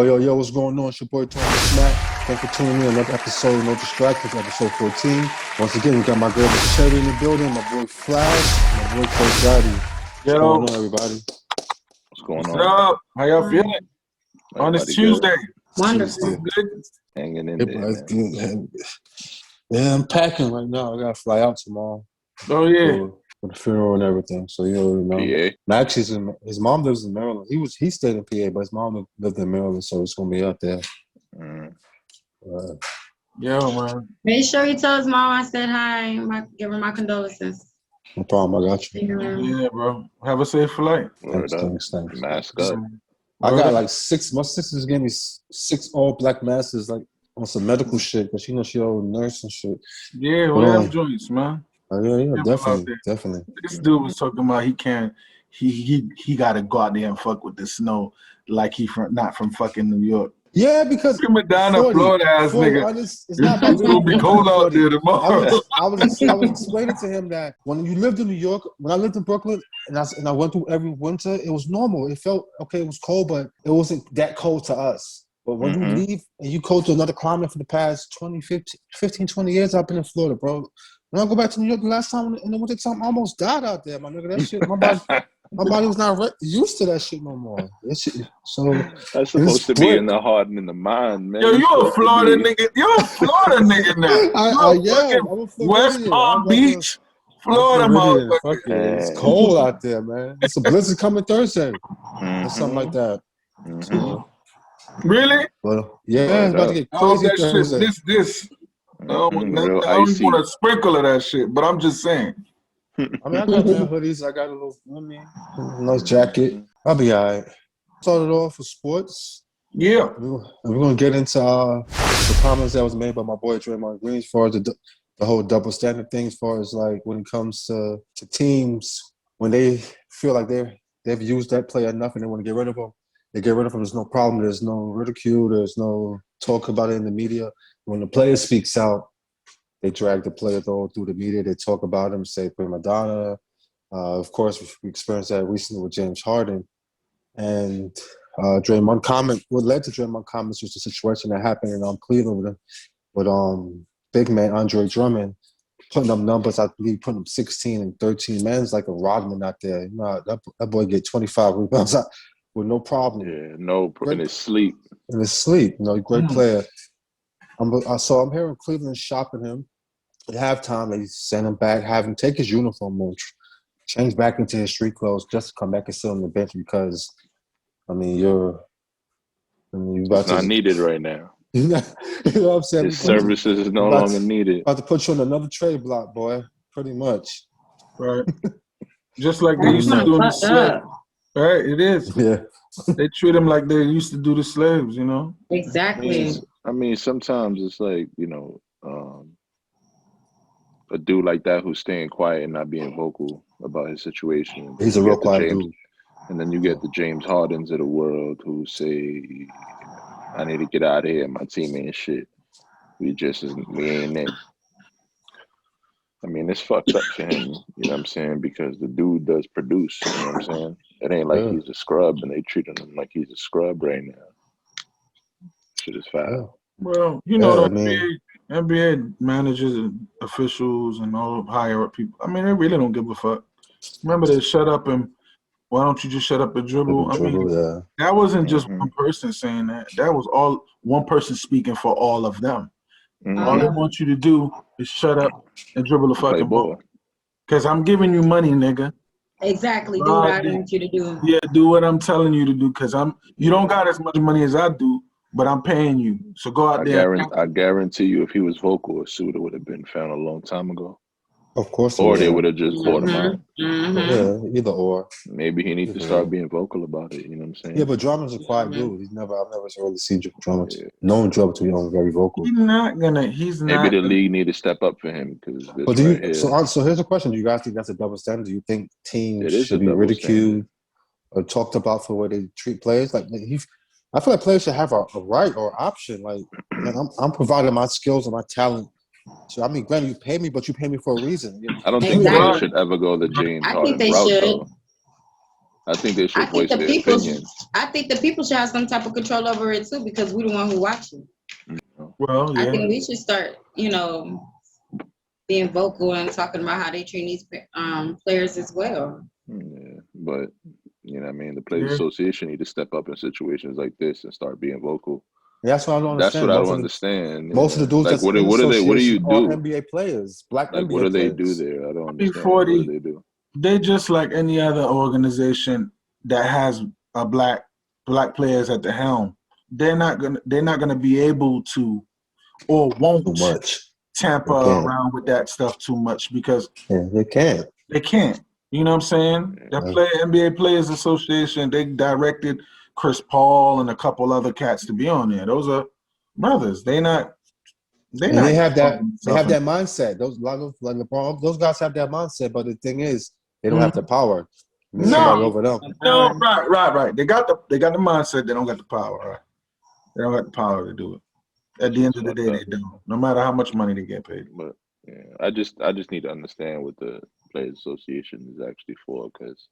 Yo, what's going on? It's your boy Tony Smack. Thanks for tuning in. Another episode, No Distractionz, episode 14. Once again, we got my girl Miss Cherry in the building, my boy Flash, my boy Coach Daddy. What's going on, everybody? What's going on? What's up? How y'all feeling on this Tuesday? Wonderful. Good. Hanging in there, man. Yeah, I'm packing right now. I gotta fly out tomorrow. Oh yeah. For the funeral and everything. So you already know. PA? Actually, his mom lives in Maryland. He stayed in PA, but his mom lived in Maryland, so it's gonna be out there. Yeah, man. Make sure he tells mom I said hi. Give her my condolences. No problem. I got you. Yeah, bro. Have a safe flight. Thanks. Mask up. I got like six. My sister's gave me 6 all-black masses, like on some medical shit, but she knows she old nurse and shit. Yeah, we have joints, man. Yeah, definitely. This dude was talking about he got to go out there and fuck with the snow like not from fucking New York. Yeah, because Madonna, Florida ass nigga. It's not about it's gonna be cold out there tomorrow. I was explaining to him that when you lived in New York, when I lived in Brooklyn, and I went through every winter, it was normal. It felt okay. It was cold, but it wasn't that cold to us. But when you leave and you go to another climate for the past 20 years, I've been in Florida, bro. When I go back to New York, the last time in the winter time, I almost died out there, my nigga. That shit, my body was not used to that shit no more. So that's supposed to be in the heart and in the mind, man. Yo, you a Florida nigga. You a Florida nigga now. I'm West Palm Beach, Florida, motherfucker. It's cold out there, man. It's a blizzard coming Thursday or something like that. Really? Well, yeah, it's about to get crazy Thursday. This. I don't want a sprinkle of that shit, but I'm just saying. I mean, I got hoodies. I got a little, nice jacket. I'll be all right. Started off with sports. Yeah. We're going to get into the comments that was made by my boy Draymond Green as far as the whole double standard thing, as far as like when it comes to teams, when they feel like they've used that player enough and they want to get rid of him. They get rid of him. There's no problem. There's no ridicule. There's no talk about it in the media. When the player speaks out, they drag the player through the media. They talk about him, say prima donna. Of course, we experienced that recently with James Harden. And Draymond comment, what led to Draymond comments was the situation that happened in Cleveland with big man Andre Drummond putting up numbers. I believe putting up 16 and 13. Man's like a Rodman out there. You know, that boy get 25 rebounds with no problem. Yeah, in his sleep. In his sleep, great player. So I'm here in Cleveland shopping him. At halftime, they send him back, have him take his uniform and change back into his street clothes just to come back and sit on the bench because, you're about to... not needed right now. You know what I'm saying? His services is no longer needed. About to put you on another trade block, boy, pretty much. Right. Just like they used to do in the slave. Right, it is. Yeah. They treat them like they used to do the slaves, Exactly. I mean, sometimes it's like, a dude like that who's staying quiet and not being vocal about his situation. He's a real quiet dude. And then you get the James Hardens of the world who say, I need to get out of here. My team ain't shit. We ain't it. I mean, it's fucked up for him, you know what I'm saying? Because the dude does produce, you know what I'm saying? It ain't like he's a scrub and they treating him like he's a scrub right now. Shit is foul. Well, NBA managers and officials and all higher up people, they really don't give a fuck. Remember they shut up and why don't you just shut up and dribble? That wasn't just one person saying that. That was all one person speaking for all of them. All they want you to do is shut up and dribble the fucking ball. Because I'm giving you money, nigga. Exactly. Do what I want you to do. Yeah, do what I'm telling you to do. Because you don't got as much money as I do, but I'm paying you. So go out there. I guarantee you if he was vocal, Suda would have been found a long time ago. Of course. Or they would have just bought him out. Yeah, either or. Maybe he needs to start being vocal about it, you know what I'm saying? Yeah, but Drummond's a quiet dude. I've never really seen Drummond. Known Drummond to be very vocal. He's not. Maybe the league need to step up for him. So here's a question. Do you guys think that's a double standard? Do you think teams should be ridiculed or talked about for the way they treat players? Like I feel like players should have a right or option. Like I'm providing my skills and my talent. So granted, you pay me, but you pay me for a reason. I don't think players should ever go the James Harden route, though. I think they I should think voice the their people. opinion. I think the people should have some type of control over it too, because we're the one who watching. Well, I yeah. think we should start, being vocal and talking about how they treat these players as well. Yeah, but you know what I mean? The Players Yeah. Association need to step up in situations like this and start being vocal. That's what I don't That's understand. what I don't understand. Most of the dudes Like, that's what in the do they? What do you association are do? NBA players, black Like, what NBA do they do players. there? I don't Be understand. 40. What do they do? They just like any other organization that has a black players at the helm. They're not gonna be able to or won't Too much. tamper They can't. around with that stuff too much because Yeah, they can't. they can't. You know what I'm saying? Yeah. That NBA Players Association, they directed Chris Paul and a couple other cats to be on there. Those are brothers. They have that mindset. Those a lot of like LeBron, those guys have that mindset, but the thing is, they don't have the power. There's somebody over them. No, right. They got the mindset. They don't got the power. Right? They don't got the power to do it. At the end of the day, they don't. No matter how much money they get paid. But yeah, I just need to understand what the Players Association is actually for, because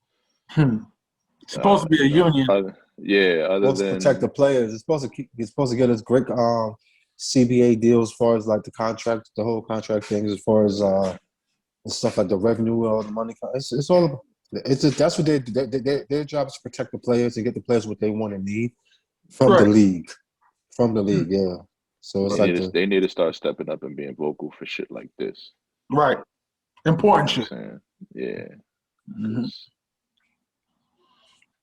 it's supposed to be a union. Other Supposed to protect the players. It's supposed to get us great CBA deals as far as like the contract, the whole contract things, as far as stuff like the revenue, all the money. It's all about. That's what their job is to protect the players and get the players what they want and need from the league. From the league, yeah. So it's they need to start stepping up and being vocal for shit like this. Right. Important shit. Yeah. Mm-hmm.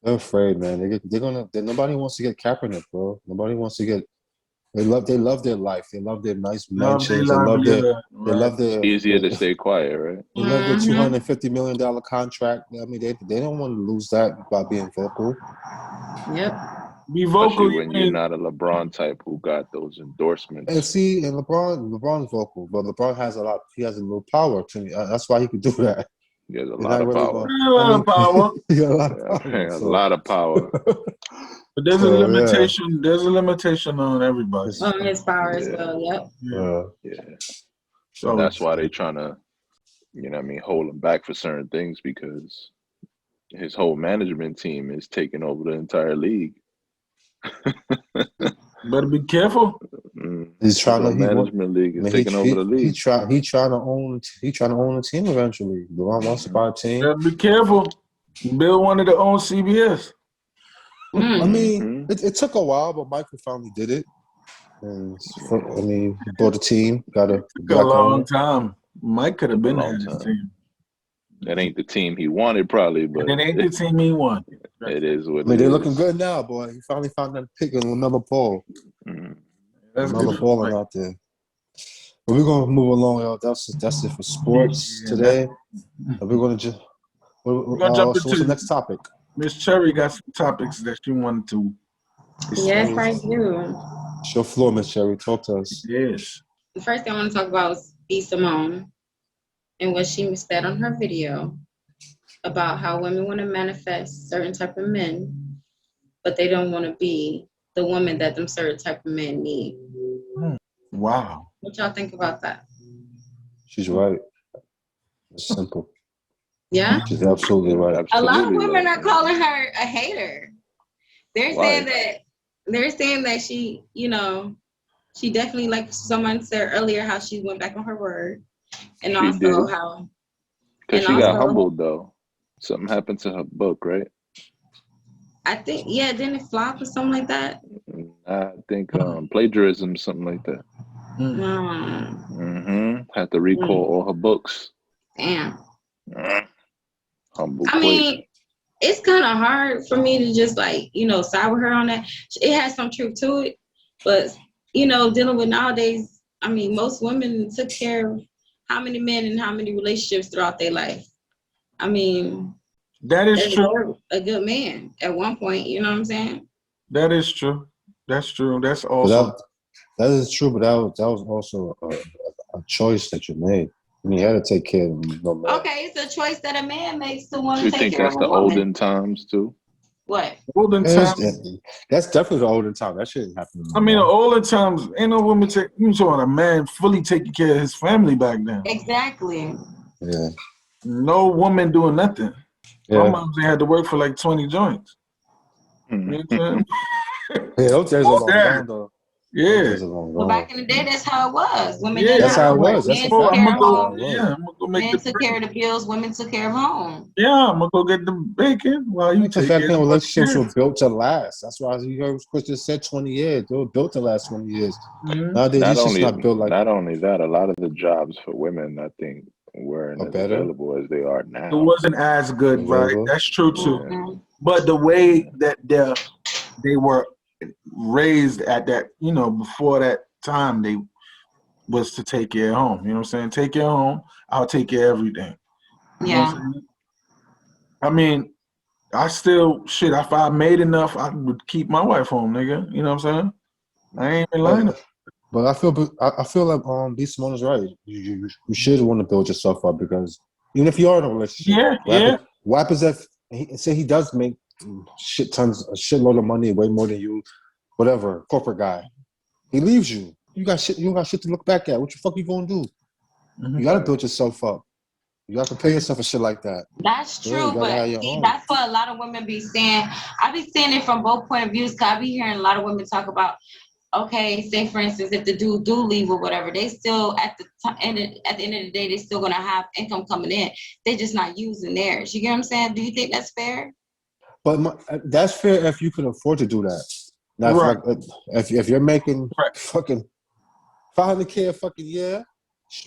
They're afraid, man. Nobody wants to get Kaepernick, bro. Nobody wants to get. They love their life. They love their nice mansions. They love their. Easier to stay quiet, right? They love their $250 million contract. I mean, they don't want to lose that by being vocal. Yep. Be vocal. Especially when you're not a LeBron type who got those endorsements. And LeBron's vocal, but LeBron has a lot. He has a little power to me. That's why he could do that. He has a lot of power. He got A lot of power. But there's a limitation. Yeah. There's a limitation on everybody. On his power as well. Yep. Yeah. So that's why they're trying to, hold him back for certain things, because his whole management team is taking over the entire league. Better be careful. He's trying to management league is taking over the league. He trying to own a team eventually. LeBron wants to buy a team. Better be careful. Bill wanted to own CBS. I mean, it took a while, but Michael finally did it. And he bought a team. Got a long time. Mike could have been on his team. That ain't the team he wanted, probably, but it ain't the team he wanted. It is what. They're looking good now, boy. He finally found that pick in LaMelo Ball. That's LaMelo Ball out there. But we're gonna move along, y'all. That's it for sports today. We're gonna just. Jump into the next topic. Miss Cherry got some topics that she wanted to. Yes, I do. It's your floor, Miss Cherry. Talk to us. Yes. The first thing I want to talk about is B. Simone and what she said on her video about how women want to manifest certain type of men, but they don't want to be the woman that them certain type of men need. Wow. What y'all think about that? She's right. It's simple. Yeah? She's absolutely right. Absolutely. A lot of women are calling her a hater. They're saying that she, she definitely, like someone said earlier, how she went back on her word. And also how. Because she got humbled, though. Something happened to her book, right? I think, didn't it flop or something like that? I think plagiarism, something like that. Had to recall all her books. Damn. Humble. I mean, it's kind of hard for me to just side with her on that. It has some truth to it, but dealing with nowadays, I mean, most women took care of how many men and how many relationships throughout their life. I mean, that is true. A good man at one point, you know what I'm saying? That is true. That's true. That's also that is true, but that was also a choice that you made. I mean, you had to take care of them. No matter. Okay, it's a choice that a man makes to want to take You care of a woman. think that's the olden times too? What? Olden times. That's definitely the olden time. That shouldn't happen. I mean, the olden times, ain't no woman a man fully taking care of his family back then. Exactly. Yeah. No woman doing nothing. My mom had to work for like 20 joints. You know what I'm saying? Yeah, those days are All long that. gone, though. Yeah. Those days are long Well, gone. back in the day, that's how it was. Women Yeah, didn't That's have how to it work. was. That's Men a took fact. care I'm of gonna home. go. Yeah, I'm gonna go make Men the took care of the bills. Women took care of home. Yeah, I'm gonna go get the bacon while you That's a take fact. care of the Relationships were kids. built to last. That's why you heard Chris just said 20 years. They were built to last 20 years. Mhm. Nowadays, Not it's just only not built like not only that, a lot of the jobs for women, I think, weren't or as better. available as they are It now. wasn't as good, right? Available. That's true too. Yeah. Mhm. But the way that they were raised at that, before that time, they was to take care of home. You know what I'm saying? Take care of home. I'll take care of everything. You know what Yeah. I'm saying? I mean, I still if I made enough, I would keep my wife home, nigga. You know what I'm saying? I ain't been lying. But I feel like B Simone is right. You should want to build yourself up because even if you are in a relationship, what happens if say he does make a shitload of money, way more than you, whatever, corporate guy. He leaves you. You don't got shit to look back at. What the fuck you gonna do? Mhm. You gotta build yourself up. You gotta prepare yourself for shit like that. That's true, you gotta but have your see, own. that's what a lot of women be saying. I be seeing it from both point of views. Cause I be hearing a lot of women talk about, okay, say for instance, if the dude do leave or whatever, they still at the end of the day, they still gonna have income coming in. They just not using theirs. You get what I'm saying? Do you think that's fair? But that's fair if you can afford to do that. Now, Right. if you're making Right. fucking $500K a fucking year,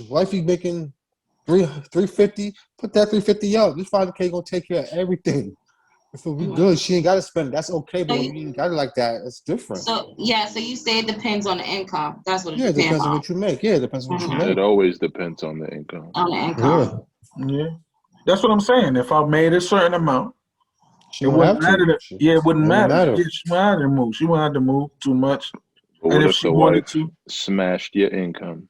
wifey making $350, put that $350 out. This $500K gonna take care of everything. If it be good, she ain't gotta spend it. That's okay, but when you ain't got it like that, it's different. So you say it depends on the income. That's what it Yeah, it depends depends on on. what you make. Yeah, it depends on what you Mhm. make. It always depends on the income. On the income. Yeah. That's what I'm saying. If I made a certain amount, She it don't wouldn't have to. matter. It wouldn't It matter. matter. Yeah, she wouldn't have to move. She wouldn't have to move too much. But And what if if she the wanted wife to, smashed your income?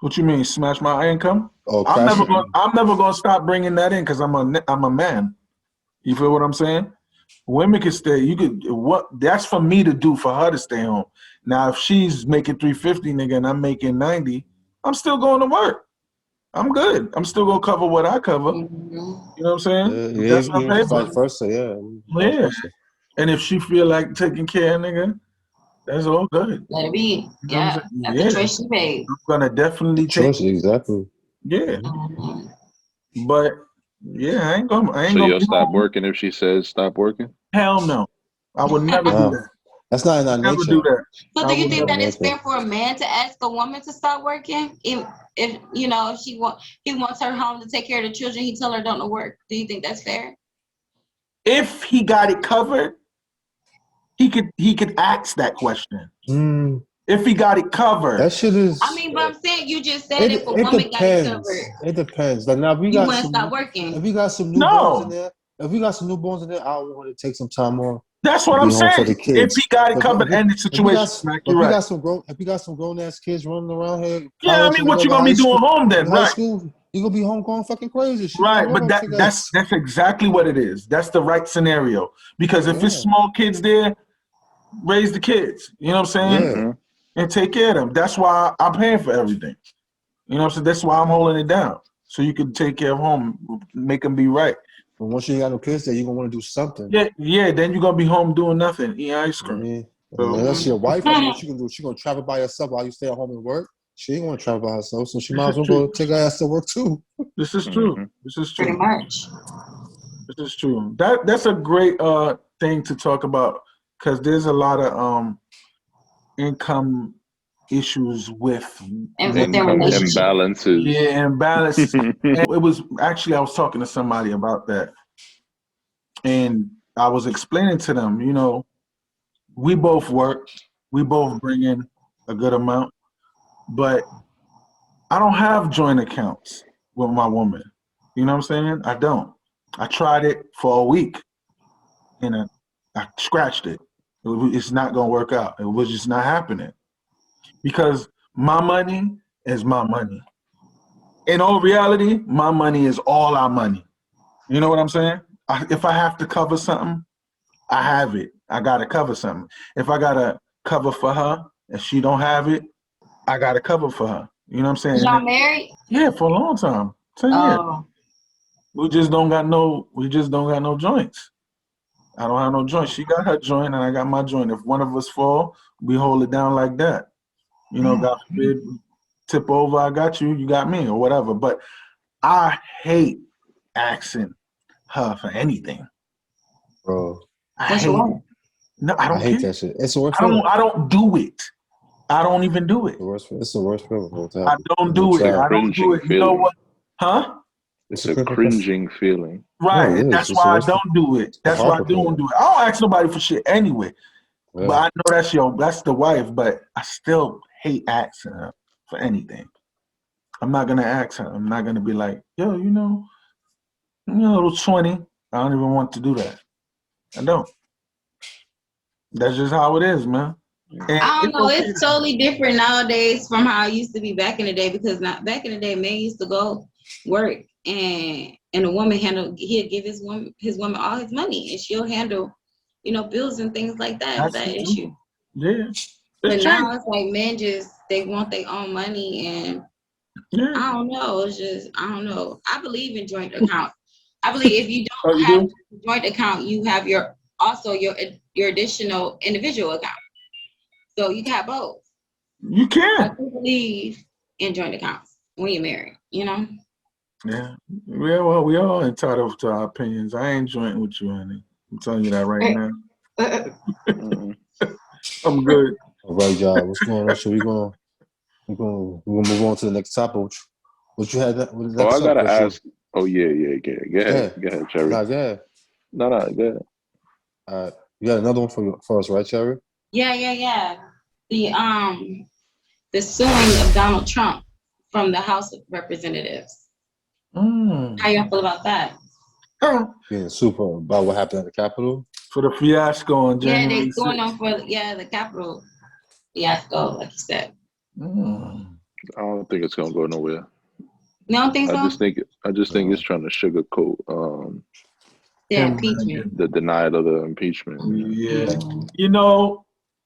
what you mean, smash my income? Oh, I'm crash. never gonna stop bringing that in because I'm a man. You feel what I'm saying? Women can stay. That's for me to do for her to stay home. Now, if she's making 350, nigga, and I'm making 90, I'm still going to work. I'm good. I'm still gonna cover what I cover. Mhm. You know what I'm saying? Yeah, That's what I pay for. vice versa. Yeah, vice Yeah. versa. And if she feel like taking care of nigga, that's all good. Let it be. You know what I'm Yeah. saying? That's Yeah. the choice she made. I'm gonna definitely take. Choice, exactly. Yeah. Mhm. But yeah, I ain't gonna So you'll be stop home. working if she says stop working? Hell no. I would never do No, that. that's not in our Never nature. do that. So I do you would think never. that it's fair for a man to ask a woman to stop working? If he wants her home to take care of the children, he tell her don't to work. Do you think that's fair? If he got it covered, he could ask that question. If he got it covered. That shit is. I mean, but I'm saying you just said if a It woman got it depends. covered, It depends. Like now, if we you got wouldn't some. stop working. If we got some newborns No. in there, I want to take some time off. That's what Be I'm home for saying. the kids. If he got it covered and the situation, If you're we right. got some grown ass kids running around here, Yeah, I college mean, or what you whatever, gonna be high doing school, home then, in high right? school, you gonna be home going fucking crazy. She Right, gonna but want to take that's exactly what it is. That's the right scenario. Because if it's Yeah. small kids there, raise the kids. You know what I'm saying? Yeah. Mm-hmm. And take care of them. That's why I'm paying for everything. You know what I'm saying? That's why I'm holding it down. So you can take care of home, make them be right. But once you ain't got no kids there, you're gonna want to do something. Yeah, then you're gonna be home doing nothing, eating ice I cream. mean, So, unless your wife, what she can do? She gonna travel by herself while you stay at home and work. She ain't gonna travel by herself, so she might as well go take her ass to work too. this is true. Mm-hmm. This is Pretty true. much. This is true. That's a great thing to talk about because there's a lot of income issues with And within Income relationship. imbalances. yeah, imbalance. And it was actually I was talking to somebody about that, and I was explaining to them, we both work, we both bring in a good amount, but I don't have joint accounts with my woman. You know what I'm saying? I don't. I tried it for a week, and I scratched it. It's not gonna work out. It was just not happening because my money is my money. In all reality, my money is all our money. You know what I'm saying? If I have to cover something, I have it. I gotta cover something. If I gotta cover for her, if she don't have it, I gotta cover for her. You know what I'm saying? Y'all married? Yeah, for a long time. 10 years. Oh. We just don't got no joints. I don't have no joint. She got her joint and I got my joint. If one of us fall, we hold it down like that. You know, God forbid, tip over, I got you, you got me, or whatever. But I hate asking her for anything. Bro. I hate it. No, I don't hate care. that shit. It's the worst feeling. I don't do it. I don't even do it. It's the worst feeling. I don't do it. I don't do it. You know what? Huh? It's a cringing feeling. Right. No, That's why I don't do it. That's why I don't do it. I don't ask nobody for shit anyway. Yeah. But I know that's the wife, but I still hate asking her for anything. I'm not gonna ask her. I'm not gonna be like, yo, you know, a little 20. I don't even want to do that. I don't. That's just how it is, man. And I don't know. It's totally different nowadays from how it used to be back in the day, because back in the day, men used to go work and a woman he'll give his woman all his money, and she'll handle, bills and things like that. That's that issue. Yeah. But now it's like men they want their own money, and I don't know. It's just, I don't know. I believe in joint accounts. I believe if you don't have a joint account, you have your additional individual account. So you can have both. You can. I do believe in joint accounts when you're married, Yeah. Well, we all entitled to our opinions. I ain't jointing with you, honey. I'm telling you that right now. I'm good. All right, y'all. What's going on? So we're gonna move on to the next topic. What you had? I gotta ask. Oh yeah. Go ahead, Cherry. Go ahead. No, go ahead. You got another one for us, right, Cherry? Yeah. The suing of Donald Trump from the House of Representatives. How y'all feel about that? Being super about what happened at the Capitol? For the fiasco on January 6th. Yeah, they're going on for the Capitol fiasco, like you said. I don't think it's gonna go nowhere. You don't think so? I just think it's trying to sugarcoat the denial of the impeachment. Yeah.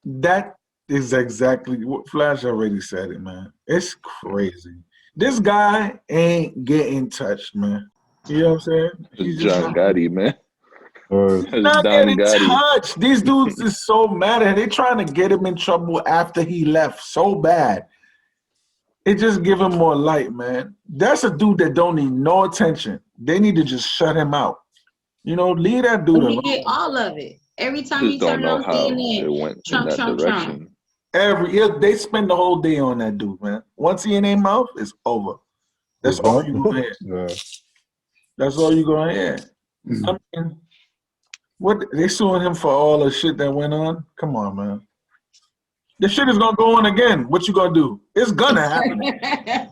That is exactly what Flash already said it, man. It's crazy. This guy ain't getting touched, man. You know what I'm saying? He's John Gotti, man. He's not getting touched. These dudes is so mad at him. They trying to get him in trouble after he left so bad. It just give him more light, man. That's a dude that don't need no attention. They need to just shut him out. Leave that dude alone. We get all of it. Every time you turn on CNN, it went Trump, in that Trump, direction. Trump. They spend the whole day on that dude, man. Once he in their mouth, it's over. That's all you gonna hear. Yeah. That's all you gonna hear. I mean, what they suing him for all the shit that went on? Come on, man. This shit is gonna go on again. What you gonna do? It's gonna happen.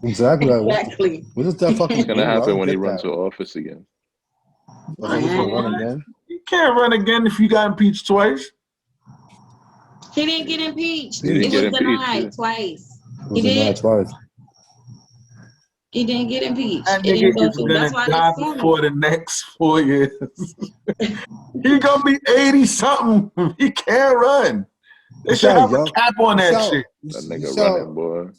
Exactly. What is that fucking? It's gonna happen when he runs for office again. He's gonna run again. You can't run again if you got impeached twice. He didn't get impeached. He was denied twice. He did twice. He didn't get impeached. That nigga is gonna die for the next 4 years. He gonna be 80-something. He can't run. They should have a cap on that shit. That nigga running, boy.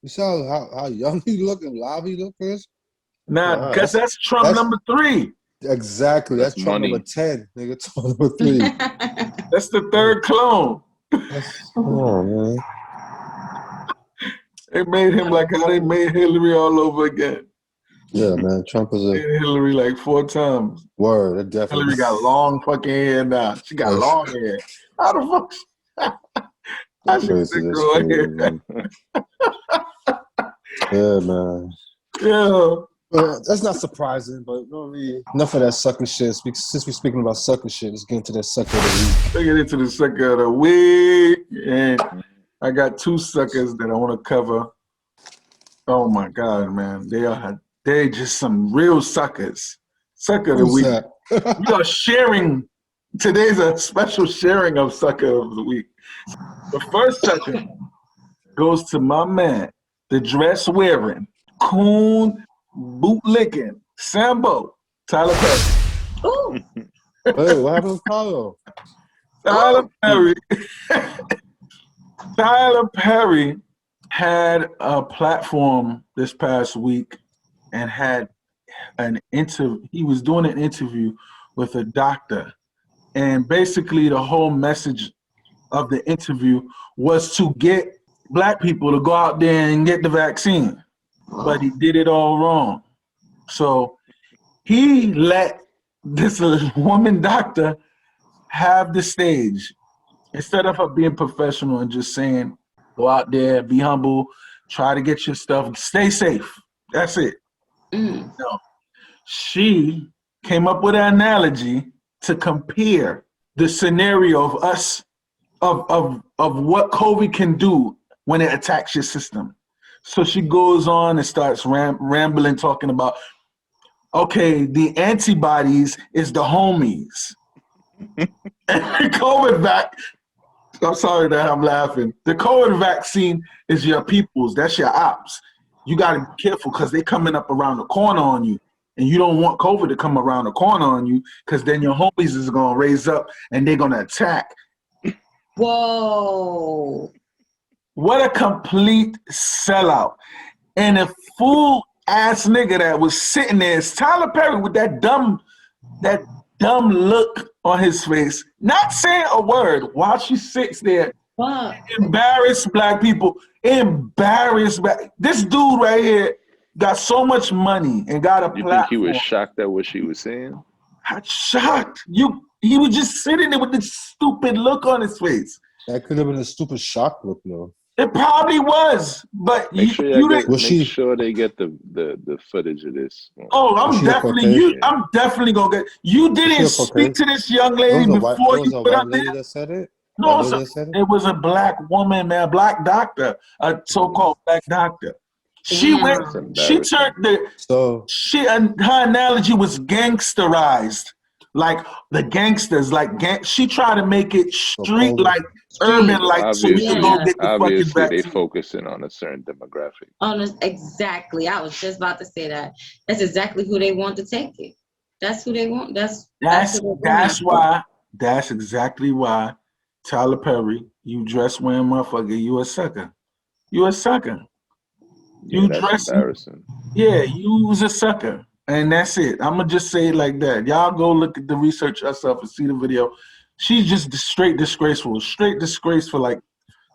You saw how young he look and live he look, Chris? Nah, because that's Trump number 3. Exactly. That's Trump number 10. Nigga, Trump number 3. That's the third clone. Come on, man. They made him like how they made Hillary all over again. Yeah, man. Trump is Hillary like 4 times. Word, it definitely. Hillary got long fucking hair now. She got long hair. How the fuck? I should say grow hair. Yeah, man. Yeah. That's not surprising, but enough of that sucker shit. Since we're speaking about sucker shit, let's get into that sucker of the week. Let's get into the sucker of the week. And I got 2 suckers that I want to cover. Oh my God, man. They're just some real suckers. Sucker of the week. We are sharing. Today's a special sharing of sucker of the week. The first sucker goes to my man, the dress wearing, coon bootlicking, Sambo, Tyler Perry. Ooh. Hey, what happened with Tyler? Tyler Perry had a platform this past week and had He was doing an interview with a doctor, and basically the whole message of the interview was to get black people to go out there and get the vaccine, but he did it all wrong. So he let this woman doctor have the stage instead of her being professional and just saying, go out there, be humble, try to get your stuff, stay safe. That's it. No. She came up with an analogy to compare the scenario of us, of what COVID can do when it attacks your system. So she goes on and starts rambling, talking about, okay, the antibodies is the homies. And the COVID I'm sorry that I'm laughing. The COVID vaccine is your people's. That's your ops. You got to be careful because they're coming up around the corner on you. And you don't want COVID to come around the corner on you because then your homies is going to raise up and they're going to attack. Whoa. What a complete sellout. And a fool-ass nigga that was sitting there is Tyler Perry with that dumb look on his face, not saying a word while she sits there. Wow. Embarrass black people. This dude right here got so much money and got a platform. You think he was shocked at what she was saying? I'm shocked. He was just sitting there with this stupid look on his face. That could have been a stupid shock look, though. It probably was, but Make sure they get the footage of this. Oh, I'm definitely gonna get. You didn't speak to this young lady before you put up there. That said it? No, it was a black woman, man, black doctor, a so-called black doctor. She her analogy was gangsterized, like the gangsters, she tried to make it street, like urban, like so we could go get the fucking vaccine. They focusing on a certain demographic. Exactly. I was just about to say that. That's exactly who they want to take it. That's who they want. That's exactly why Tyler Perry, you dress wearing motherfucker, you a sucker. You a sucker. You dress embarrassing. Yeah, you was a sucker. And that's it. I'm gonna just say it like that. Y'all go look at the research yourself and see the video. She's just straight disgraceful. Straight disgrace for like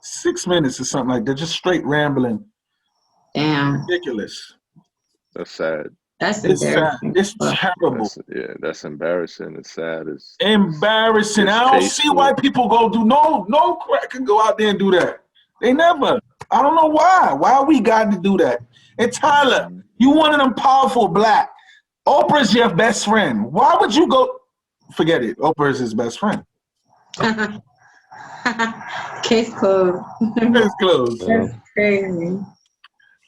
6 minutes or something like that. Just straight rambling. Damn. Ridiculous. That's sad. It's sad. It's terrible. That's embarrassing. It's sad. It's embarrassing. I don't see why people go do no crack can go out there and do that. They never. I don't know why. Why we got to do that? And Tyler, you one of them powerful black. Oprah's your best friend. Why would you go? Forget it. Oprah's his best friend. Case closed. Case closed. That's crazy.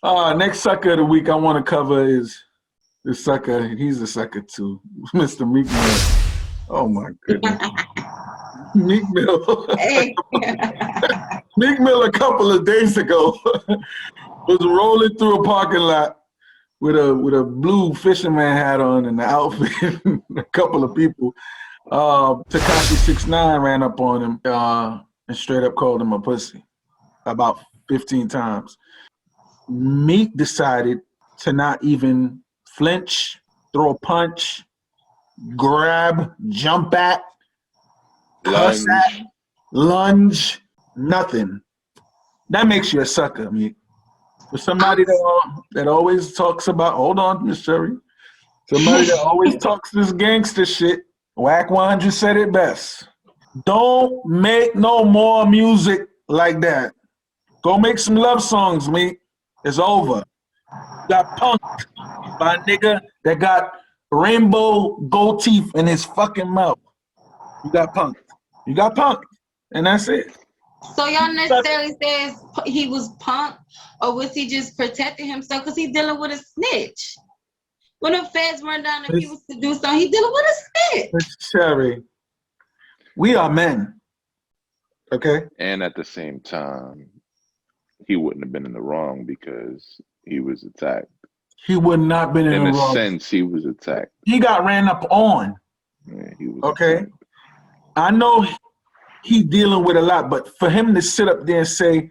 Next sucker of the week I want to cover is the sucker. He's a sucker too. Mr. Meek Mill. Oh my goodness. Meek Mill. Hey. Meek Mill a couple of days ago was rolling through a parking lot with a blue fisherman hat on and the outfit. A couple of people. Tekashi 6ix9ine ran up on him and straight up called him a pussy about 15 times. Meek decided to not even flinch, throw a punch, grab, jump at, cuss at, lunge, nothing. That makes you a sucker, Meek. For somebody that always talks about, hold on, Miss Sherry. Somebody that always talks this gangster shit, Whack 100 said it best. Don't make no more music like that. Go make some love songs, Meek. It's over. You got punked by a nigga that got rainbow gold teeth in his fucking mouth. You got punked. You got punked. And that's it. So y'all necessarily says he was punked, or was he just protecting himself because he's dealing with a snitch? When the feds run down and he was to do something, he's dealing with a snitch. Sherry, we are men. Okay? And at the same time, he wouldn't have been in the wrong because he was attacked. He would not have been in the wrong. In a sense, he was attacked. He got ran up on. Yeah, he was okay? attacked. I know he dealing with a lot, but for him to sit up there and say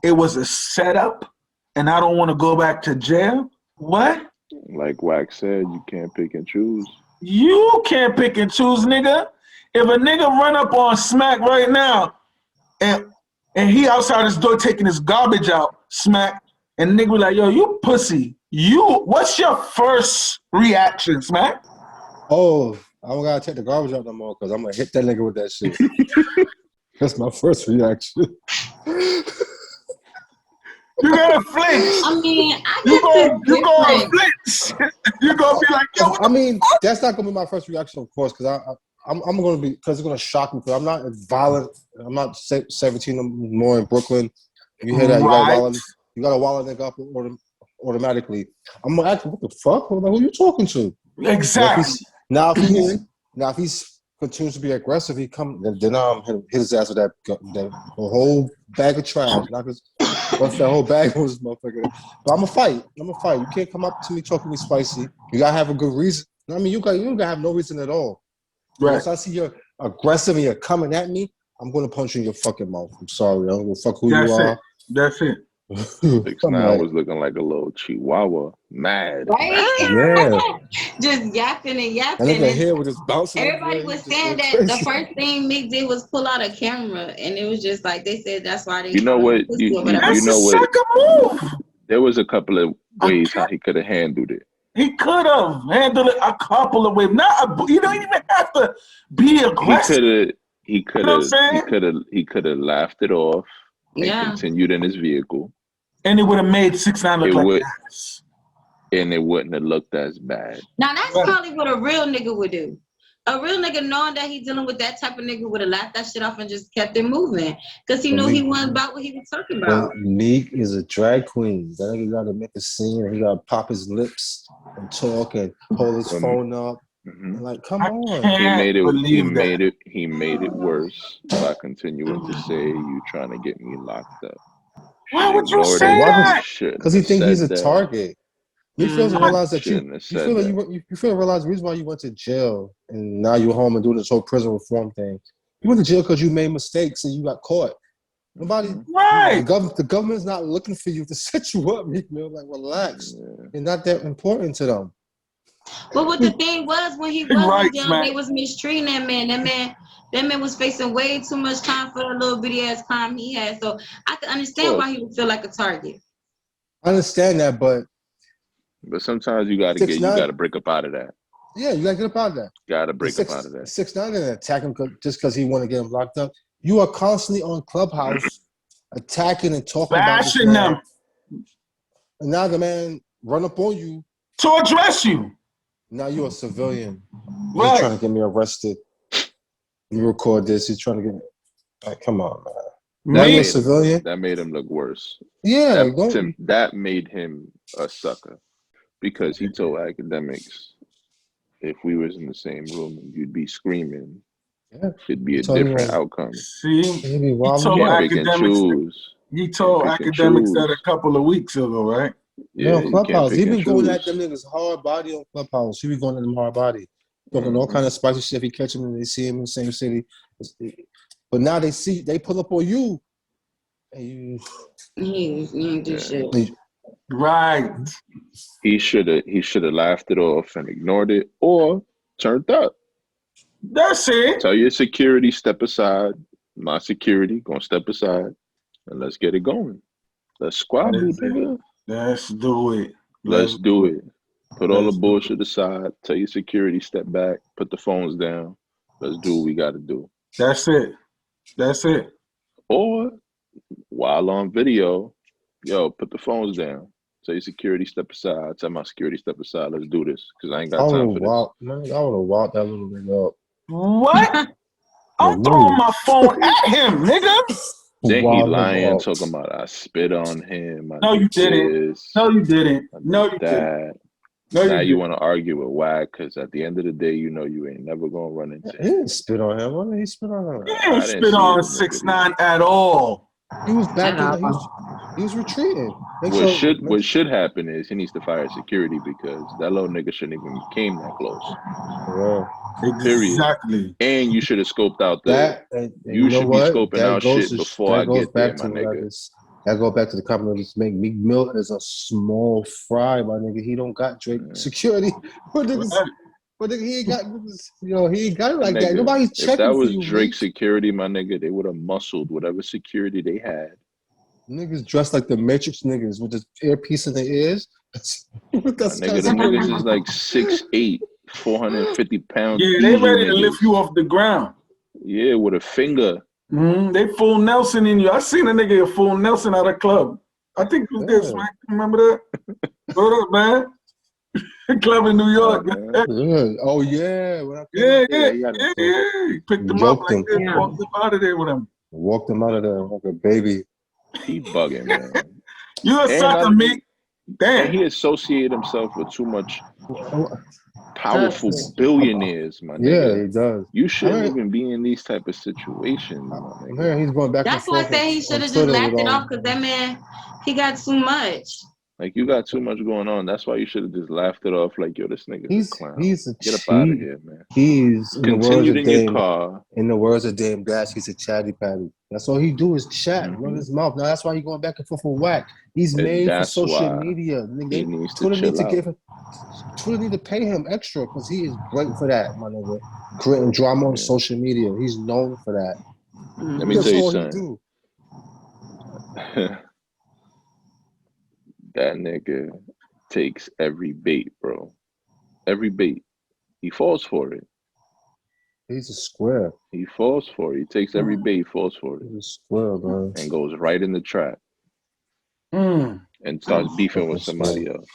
it was a setup and I don't want to go back to jail, what? Like Wax said, you can't pick and choose. You can't pick and choose, nigga. If a nigga run up on Smack right now and he outside his door taking his garbage out, Smack, and nigga be like, yo, you pussy. What's your first reaction, Smack? Oh, I don't gotta take the garbage out no more because I'm gonna hit that nigga with that shit. That's my first reaction. You gotta flinch. I mean, I You guess gonna it's different. flinch. You gonna be like, yo, I mean, that's not gonna be my first reaction, of course, because I'm gonna be, because it's gonna shock me. Because I'm not violent. I'm not 17 no more in Brooklyn. If you hear that, you gotta wallet nigga up automatically. I'm gonna ask, what the fuck? Who are you talking to? exactly. Now if he's continues to be aggressive, then I'm hit his ass with that whole bag of trash. What's that whole bag of this motherfucker? But I'm gonna fight. You can't come up to me talking to me spicy. You gotta have a good reason. I mean, you gotta have no reason at all. Right. Once I see you're aggressive and you're coming at me, I'm gonna punch you in your fucking mouth. I'm sorry. I don't give a fuck who you are. That's it. 6ix9ine was looking like a little chihuahua, mad. Right? Yeah. Just yapping and yapping. That nigga here was just bouncing. Everybody was saying that the first thing Mick did was pull out a camera, and it was just like they said that's why they. You know what? You know what? Move. There was a couple of ways how he could have handled it. He could have handled it a couple of ways. You don't even have to be aggressive. He could have laughed it off and continued in his vehicle. And it would have made 6ix9ine look like ass. And it wouldn't have looked as bad. Now that's probably what a real nigga would do. A real nigga knowing that he's dealing with that type of nigga would have laughed that shit off and just kept it moving. Because he knew he wasn't about what he was talking about. Meek is a drag queen. That nigga gotta make a scene and he gotta pop his lips and talk and hold his phone up. Mm-hmm. Like, come on. He made it worse by continuing to say you trying to get me locked up. Why would you say that? Because he thinks he's a target. You feel to realize that you feel to realize the reason why you went to jail and now you're home and doing this whole prison reform thing. You went to jail because you made mistakes and you got caught. Nobody, the government's not looking for you to set you up, man. Like, relax. It's not that important to them. But what the thing was, when he was young, they was mistreating that man. That man was facing way too much time for the little bitty ass crime he had. So I can understand why he would feel like a target. I understand that, but sometimes you gotta break up out of that. Yeah, you gotta get up out of that. Gotta break up out of that. 6ix9ine didn't attack him just because he want to get him locked up. You are constantly on Clubhouse attacking and talking bashing about them. And now the man run up on you to address you. Now you're a civilian. He's trying to get me arrested. You record this. He's trying to get me. Like, come on, man. You're a civilian. That made him look worse. Yeah. That made him a sucker. Because he told academics, if we was in the same room and you'd be screaming, it'd be a different outcome. See, he told academics that a couple of weeks ago, right? Yeah, Clubhouse. He been going at them niggas hard body on Clubhouse. He be going at them hard body. Talking all kind of spicy shit. If he catch him and they see him in the same city. But now they pull up on you. And you do shit. Right. He should have laughed it off and ignored it or turned up. That's it. Tell your security, step aside. My security gonna step aside and let's get it going. Let's squabble, nigga. Let's do it. Let's do it. Put all the bullshit aside. Tell your security, step back. Put the phones down. Let's do what we got to do. That's it. That's it. Or while on video, put the phones down. Tell your security, step aside. Tell my security, step aside. Let's do this because I ain't got time for this. Man, I would have walked that little nigga up. What? I'm throwing my phone at him, nigga. Then he lying, talking about I spit on him. No, you didn't. No, you didn't. No, you didn't. Now you want to argue with Wack because at the end of the day, you know you ain't never gonna run into him. He didn't spit on him. What did he spit on him? He didn't spit on 6ix9ine at all. He was back. He was retreating. What should happen is he needs to fire security because that little nigga shouldn't even came that close. Yeah. Exactly. And you should have scoped out you should be scoping out shit before I get there, my nigga. I go back to the comment. Just make Meek Mill is a small fry, my nigga. He don't got Drake security. But niggas, he ain't got he ain't got it like that. Nobody's checking if that was for you, Drake Meek. security, my nigga, they would have muscled whatever security they had. Niggas dressed like the Matrix niggas with the earpiece in their ears. That's nigga, the niggas is like 6'8", 450 pounds. Yeah, they ready to lift you off the ground. Yeah, with a finger. They full Nelson in you. I seen a nigga a full Nelson at a club. I think you did, Smack. Remember that? What up, man? Club in New York. Yeah. Oh yeah. Yeah. He picked him up like that, walked him out of there with him. Walked him out of there like a baby. He bugging, man. You a sucker, Meek. Damn. And he associated himself with too much powerful billionaires, my nigga. Yeah, he does. You shouldn't even be in these type of situations, my nigga. Man, he's going back and forth. That's why I say he should have just laughed it off because that man, he got too much. Like, you got too much going on. That's why you should have just laughed it off like, yo, this nigga's a clown. Get up out of here, man. He's, continued in your car. In the words of Dame Dash, he's a chatty patty. That's all he do is chat, run his mouth. Now, that's why he's going back and forth for whack. He's made for social media. He needs to Twitter chill out. Twitter need to pay him extra because he is great for that, my nigga. Creating drama on social media. He's known for that. Let me tell you something. That nigga takes every bait, bro. Every bait. He falls for it. He's a square. He falls for it. He takes every bait, he falls for it. He's a square, bro. And goes right in the trap. And starts beefing with somebody else.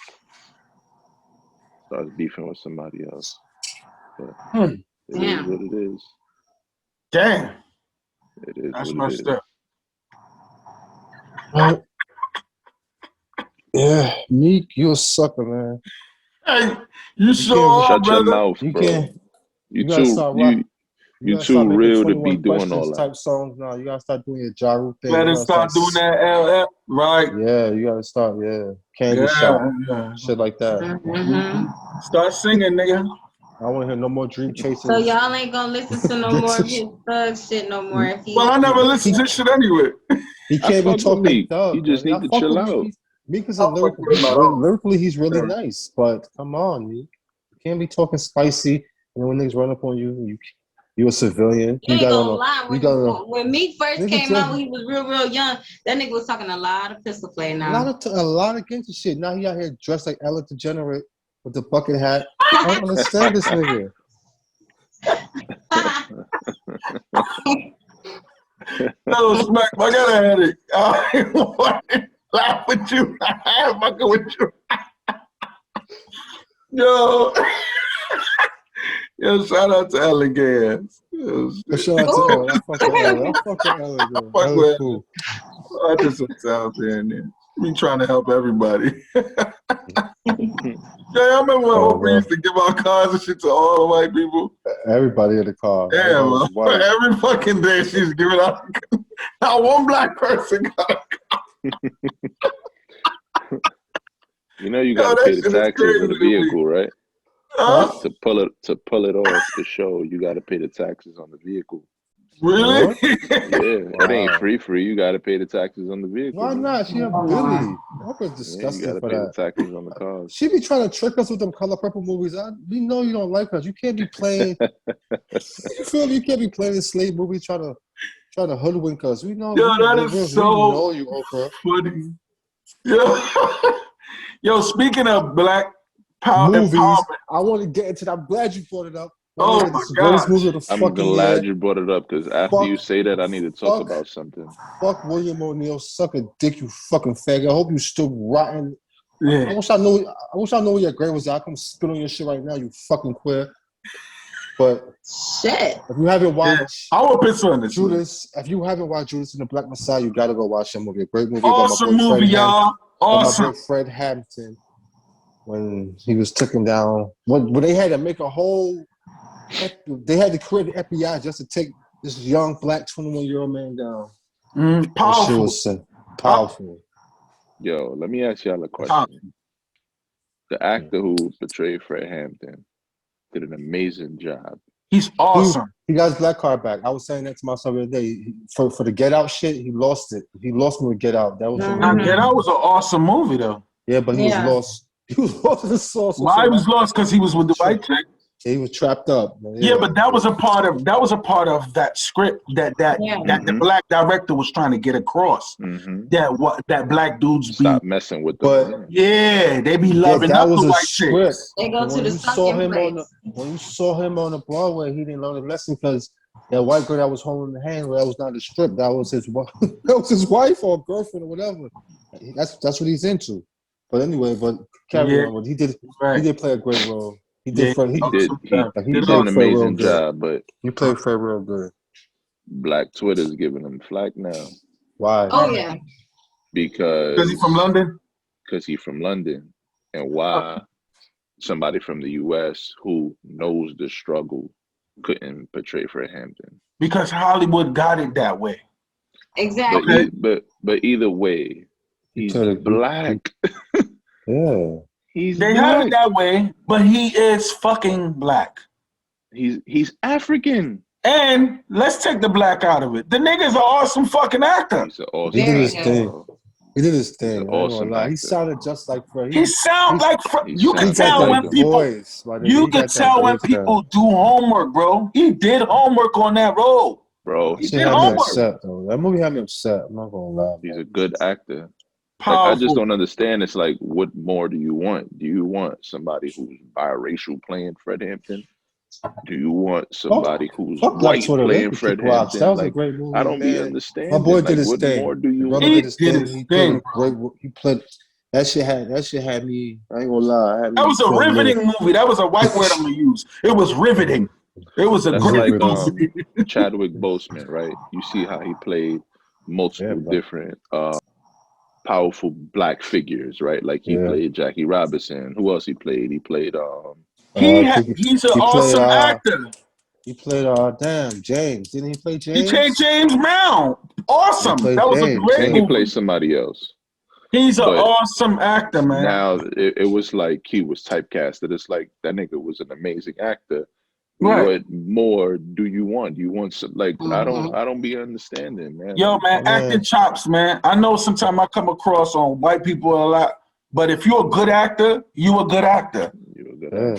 But it is what it is. Damn. It is That's what it is. Right. Yeah, Meek, you a sucker, man. Hey, you sure shut your brother. mouth, you bro. Can't. You too real to be doing all that. Type songs now. You gotta start doing your Ja Rule thing. Better start doing that LF, right? Yeah, you gotta start. Yeah, Candy Shop, shit like that. Start singing, nigga. I want to hear no more Dream Chasers. So y'all ain't gonna listen to no more of his thug shit no more. If he, well, I never listen to shit anyway. He can't be talking thug. You just need to chill out. Meek is a lyrically, he's really nice, but come on, Meek. You can't be talking spicy. And when niggas run up on you, you a civilian. You ain't gonna lie. When Meek first came out, when he was real young, that nigga was talking a lot of pistol play now. A lot of gangster shit. Now he out here dressed like Ellen DeGeneres with the bucket hat. I don't understand this nigga. No, Smack, I got a headache. I want to laugh with you. I'm fucking with you. Yo, shout out to Ellen Gans. Shout out to Ellen. I'm fucking Ellen. That was cool. I just sounds in there. Me trying to help everybody. Yeah, I remember when Oprah used to give out cars and shit to all the white people. Everybody in the car. Yeah, man. Every fucking day she's giving out. Not one black person got a car. You know you gotta pay the taxes on the vehicle, right? To pull it off the show, you gotta pay the taxes on the vehicle. Really? Yeah, it ain't free. You gotta pay the taxes on the vehicle. Why not? She a Billy. That was disgusting. You gotta pay the taxes on the cars. She be trying to trick us with them Color Purple movies. We know you don't like us. You can't be playing. You feel me? You can't be playing this slave movie trying to hoodwink us. We know. Yo, that is so we know you, Oprah. Funny. Yo, speaking of black power movies, empowerment, I want to get into that. I'm glad you brought it up. Oh my God! I'm glad you brought it up because after you say that, I need to talk about something. Fuck William O'Neal, suck a dick, you fucking faggot. I hope you still rotten. Yeah. I wish I knew where your grave was at. I come spit on your shit right now, you fucking queer. But shit. If you haven't watched, I will piss on this. Judas. If you haven't watched Judas and the Black Messiah, you gotta go watch that movie. A great movie. Awesome movie, y'all. Awesome. My boy Fred Hampton, when he was taken down, when they had to make a whole. They had to create the FBI just to take this young black 21-year-old man down. Powerful. Powerful. Yo, let me ask y'all a question. The actor who portrayed Fred Hampton did an amazing job. He's awesome. He got his black card back. I was saying that to myself the other day. For the Get Out shit, he lost it. He lost me with Get Out. That was Now, Get Out was an awesome movie, though. yeah, but he was lost. He was lost in the sauce. Why he was lost? Because he was with the white chick. He was trapped up. Yeah, but that was a part of that script that the black director was trying to get across. That black dudes stop messing with them. But they be loving up the white chicks. They go to the sucking place. When you saw him on the Broadway, he didn't learn the lesson because that white girl that was holding the hand, that was not a strip. That was his wife or girlfriend or whatever. That's what he's into. But anyway, carry on. He did play a great role. He did an amazing job, but he played Fred real good. Black Twitter's giving him flack now. Why? Oh yeah. Because he's from London. Because he's from London, and why somebody from the U.S. who knows the struggle couldn't portray Fred Hampton? Because Hollywood got it that way. Exactly. But either way, he's black. Yeah. They have it that way, but he is fucking black. He's African. And let's take the black out of it. The nigga's an awesome fucking actor. He did his thing. He did his thing. Awesome. He sounded just like Fred. He sounds like Fred. You can tell when people. You can tell when people do homework, bro. He did homework on that role, bro. He did homework. That movie had me upset. I'm not gonna lie. He's a good actor. Like, I just don't understand. It's like, what more do you want? Do you want somebody who's biracial playing Fred Hampton? Do you want somebody who's white playing Fred Hampton? That was a great movie. I don't be understanding. My boy did his what thing. More do you want? He did his thing. He played. That shit had me. I ain't gonna lie. That was a riveting movie. That was a white word I'm gonna use. It was riveting. It was a great movie. Chadwick Boseman, right? You see how he played multiple different powerful black figures, right? Like he played Jackie Robinson. Who else he played? He played he's an awesome actor. He played James. Didn't he play James? He played James Brown. Awesome. That was a great movie. He played somebody else. He's an awesome actor, man. Now it was like he was typecasted. It's like that nigga was an amazing actor. Right. What more do you want? You want some, like I don't be understanding, man. Yo, man, acting chops, man. I know sometimes I come across on white people a lot, but if you're a good actor, you a good actor.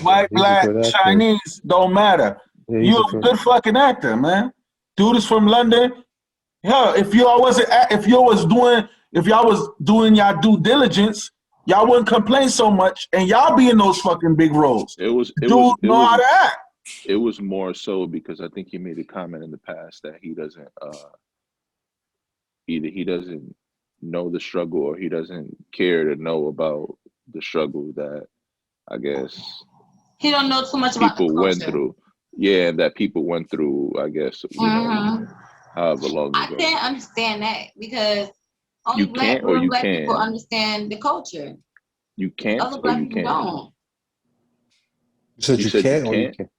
White, black, Chinese, don't matter. You're a good fucking actor, man. Dude is from London. Hell, if y'all was doing y'all due diligence, y'all wouldn't complain so much, and y'all be in those fucking big roles. Dude know how to act. It was more so because I think he made a comment in the past that he doesn't either he doesn't know the struggle or he doesn't care to know about the struggle that I guess he don't know too much about people went through. Yeah, that people went through, I guess, you know, however long ago. I can't understand that because only black people understand the culture. You can't. Other black people don't. So you can't or you can't?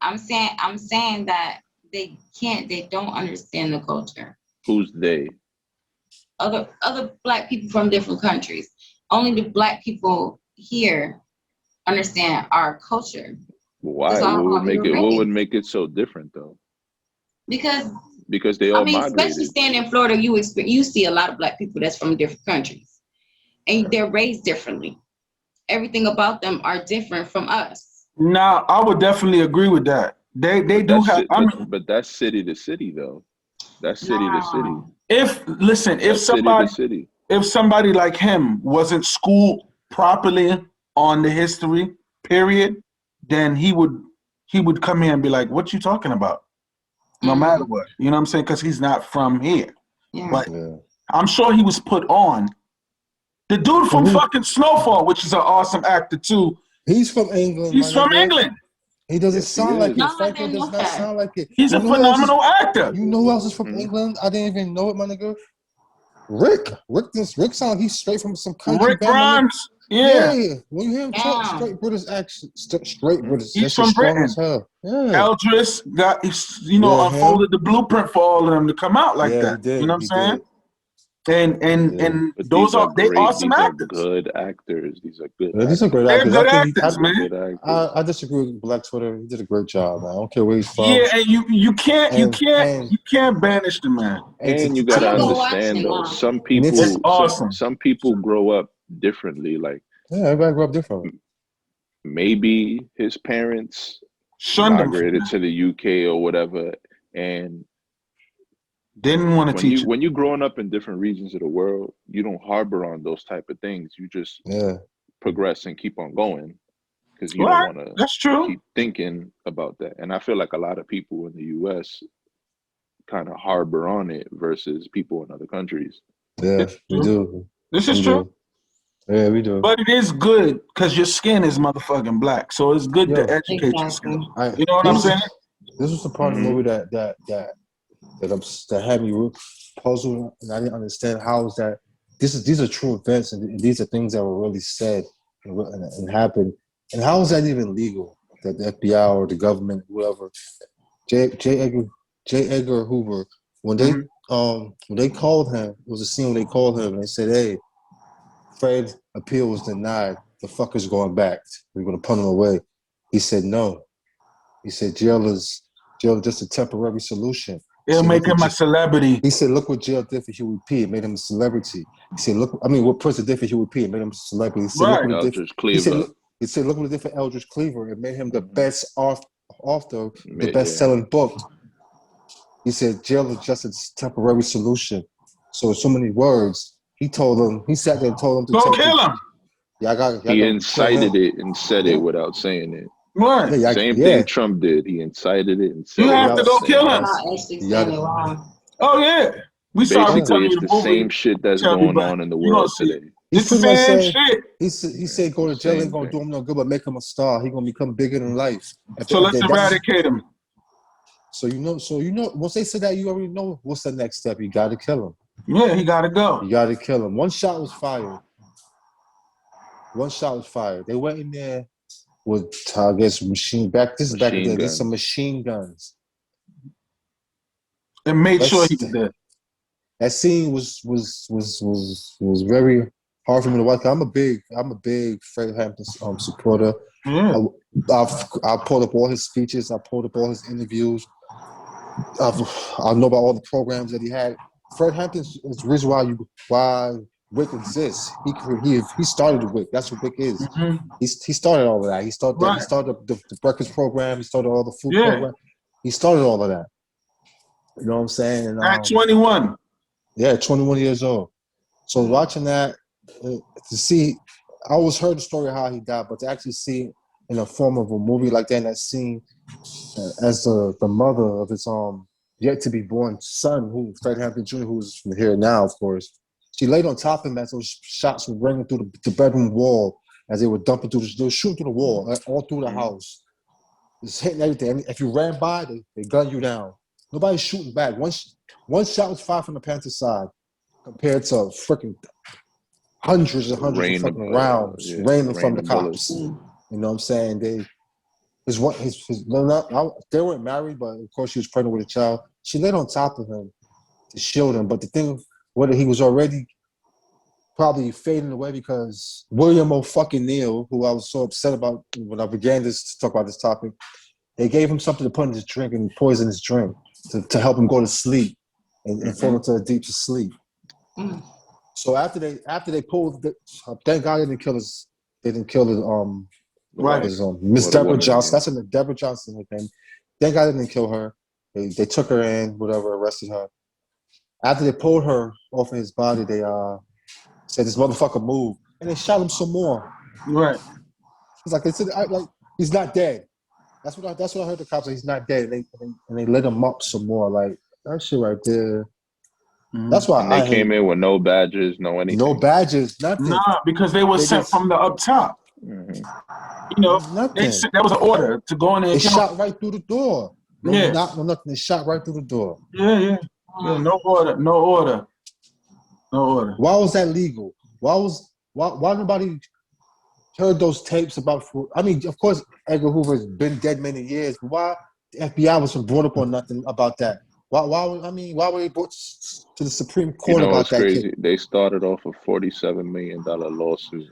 I'm saying that they can't. They don't understand the culture. Who's they? Other black people from different countries. Only the black people here understand our culture. Why? What would make it so different though? Because they all migrated. Especially staying in Florida, you see a lot of black people that's from different countries, and they're raised differently. Everything about them are different from us. Now, I would definitely agree with that. They do have, but that's city to city though. That's city to city. If somebody like him wasn't schooled properly on the history period, then he would come here and be like, "What you talking about?" No matter what, you know what I'm saying? Because he's not from here. Yeah. But I'm sure he was put on. The dude from fucking Snowfall, which is an awesome actor too. He's from England. He's from England. He doesn't sound like it. Franklin does not sound like it. He's a phenomenal actor. You know who else is from England? I didn't even know it, my nigga. Rick sounds like he's straight from some country. Rick Grimes. Yeah. When you hear him talk, straight British accent, straight British. He's from Britain. Eldris got, unfolded the blueprint for all of them to come out like that. You know what I'm saying? And But those are they great. awesome These actors. are good actors. These are good. Yeah, these are great They're actors. good I think actors, man. Good actors. I disagree with Black Twitter. He did a great job, man. I don't care where he's from. Yeah, and you can't banish the man. And you gotta I'm gonna go watch understand it though, now. some people, It's awesome. some people grow up differently. Like everybody grew up differently. maybe his parents Shunned him. migrated to the UK or whatever, and didn't want to teach when you're growing up in different regions of the world, you don't harbor on those type of things. You just progress and keep on going because you don't want to. That's true. Keep thinking about that, and I feel like a lot of people in the U.S. kind of harbor on it versus people in other countries. Yeah, we do. This is true. Yeah, we do. But it is good because your skin is motherfucking black, so it's good to educate your skin. You know what I'm saying? This was the part of the movie that had me puzzled, and I didn't understand how is that. These are true events, and these are things that were really said and happened. And how is that even legal? That the FBI or the government, whoever, J. Edgar Hoover, when they called him, it was a scene where they called him and they said, "Hey, Fred appeal was denied. The fucker's going back. We're gonna put him away." He said no. He said jail is just a temporary solution. It'll make him a celebrity. He said, "Look what jail did for Huey P. It made him a celebrity." He said, what prison did for Huey P. It made him a celebrity." He said, He said, "Look what it did for Eldridge Cleaver. It made him the best author, the best-selling book." He said, "Jail is just a temporary solution." So many words. He sat there and told him to go kill him. Yeah, he incited it and said it without saying it. Right. Same thing Trump did. He incited it and said you it. You have to go kill him. Oh yeah. We basically it's the same shit that's going on in the world today. It's the same shit. He said go to jail ain't gonna do him no good, but make him a star. He gonna become bigger than life. So let's eradicate him. So you know, once they said that, you already know what's the next step. You gotta kill him. Yeah, he gotta go. You gotta kill him. One shot was fired. They went in there with, I guess, back in the day, there's some machine guns. And made sure he was dead. That scene was very hard for me to watch. I'm a big Fred Hampton supporter. Yeah. I pulled up all his speeches. I pulled up all his interviews. I know about all the programs that he had. Fred Hampton is the reason why WIC exists. He started the WIC. That's what WIC is. Mm-hmm. He started all of that. He started the breakfast program. He started all the food program. He started all of that. You know what I'm saying? And, at 21. Yeah, 21 years old. So watching that, to see, I always heard the story of how he died, but to actually see in the form of a movie like that, in that scene, as the mother of his yet to be born son, who Fred Hampton Jr., who's here now, of course, she laid on top of him as those shots were ringing through the bedroom wall, as they were dumping they were shooting through the wall, all through the house, just hitting everything. I mean, if you ran by, they gunned you down. Nobody's shooting back. One shot was fired from the Panther side, compared to freaking hundreds of fucking rounds raining from the cops. You know what I'm saying? They weren't married, but of course she was pregnant with a child. She laid on top of him to shield him. But the thing, whether he was already probably fading away, because William fucking Neal, who I was so upset about when I began to talk about this topic, they gave him something to put in his drink and poison his drink to help him go to sleep and fall into a deep sleep. Mm. So after they pulled, thank God they didn't kill his Miss Deborah Johnson. That's in Deborah Johnson with him. Thank God they didn't kill her. They took her in, whatever, arrested her. After they pulled her off of his body, they said this motherfucker moved, and they shot him some more. Right. It's like they said, he's not dead. That's what I heard the cops say. He's not dead. And they lit him up some more. Like that shit right there. Mm-hmm. That's why they came in with no badges, no anything. No badges, nothing. Nah, because they were sent from the up top. Mm-hmm. You know, that was an order to go in there. They shot right through the door. No nothing. They shot right through the door. Yeah. No order. Why was that legal? Why nobody heard those tapes about? I mean, of course, Edgar Hoover's been dead many years, but why the FBI wasn't brought up on nothing about that? Why were they brought to the Supreme You Court know about what's that crazy? kid? They started off a $47 million lawsuit.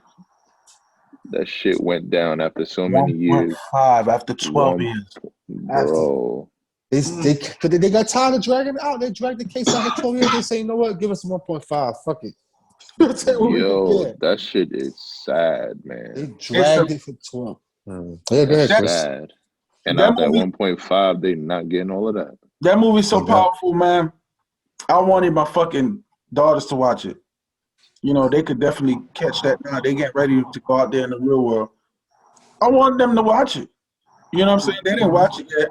That shit went down after so many years. 1.5 after 12 years. Bro. They got tired of dragging it out. They dragged the case out for 12 years. They say, you know what? Give us 1.5. Fuck it. Yo, that shit is sad, man. They dragged it for 12. Yeah, That's Chris. sad. And That out that movie- 1.5, they not getting all of that. That movie's so powerful, man. I wanted my fucking daughters to watch it. You know, they could definitely catch that now. They get ready to go out there in the real world. I want them to watch it. You know what I'm saying? They didn't watch it yet,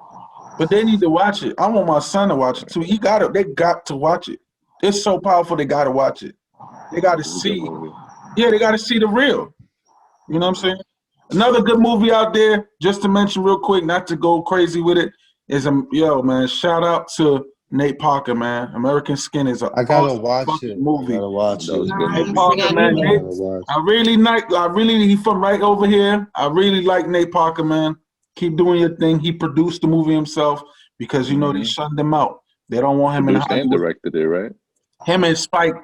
but they need to watch it. I want my son to watch it too. They got to watch it. It's so powerful. They got to watch it. They got to see. Yeah, they got to see the real. You know what I'm saying? Another good movie out there, just to mention real quick, not to go crazy with it, is man, shout out to Nate Parker, man. American Skin is I gotta watch it. Movie. I gotta watch it. Nate Parker, man. He from right over here. I really like Nate Parker, man. Keep doing your thing. He produced the movie himself because you know they shunned him out. They don't want him in Hollywood. And directed it, right? Him and Spike.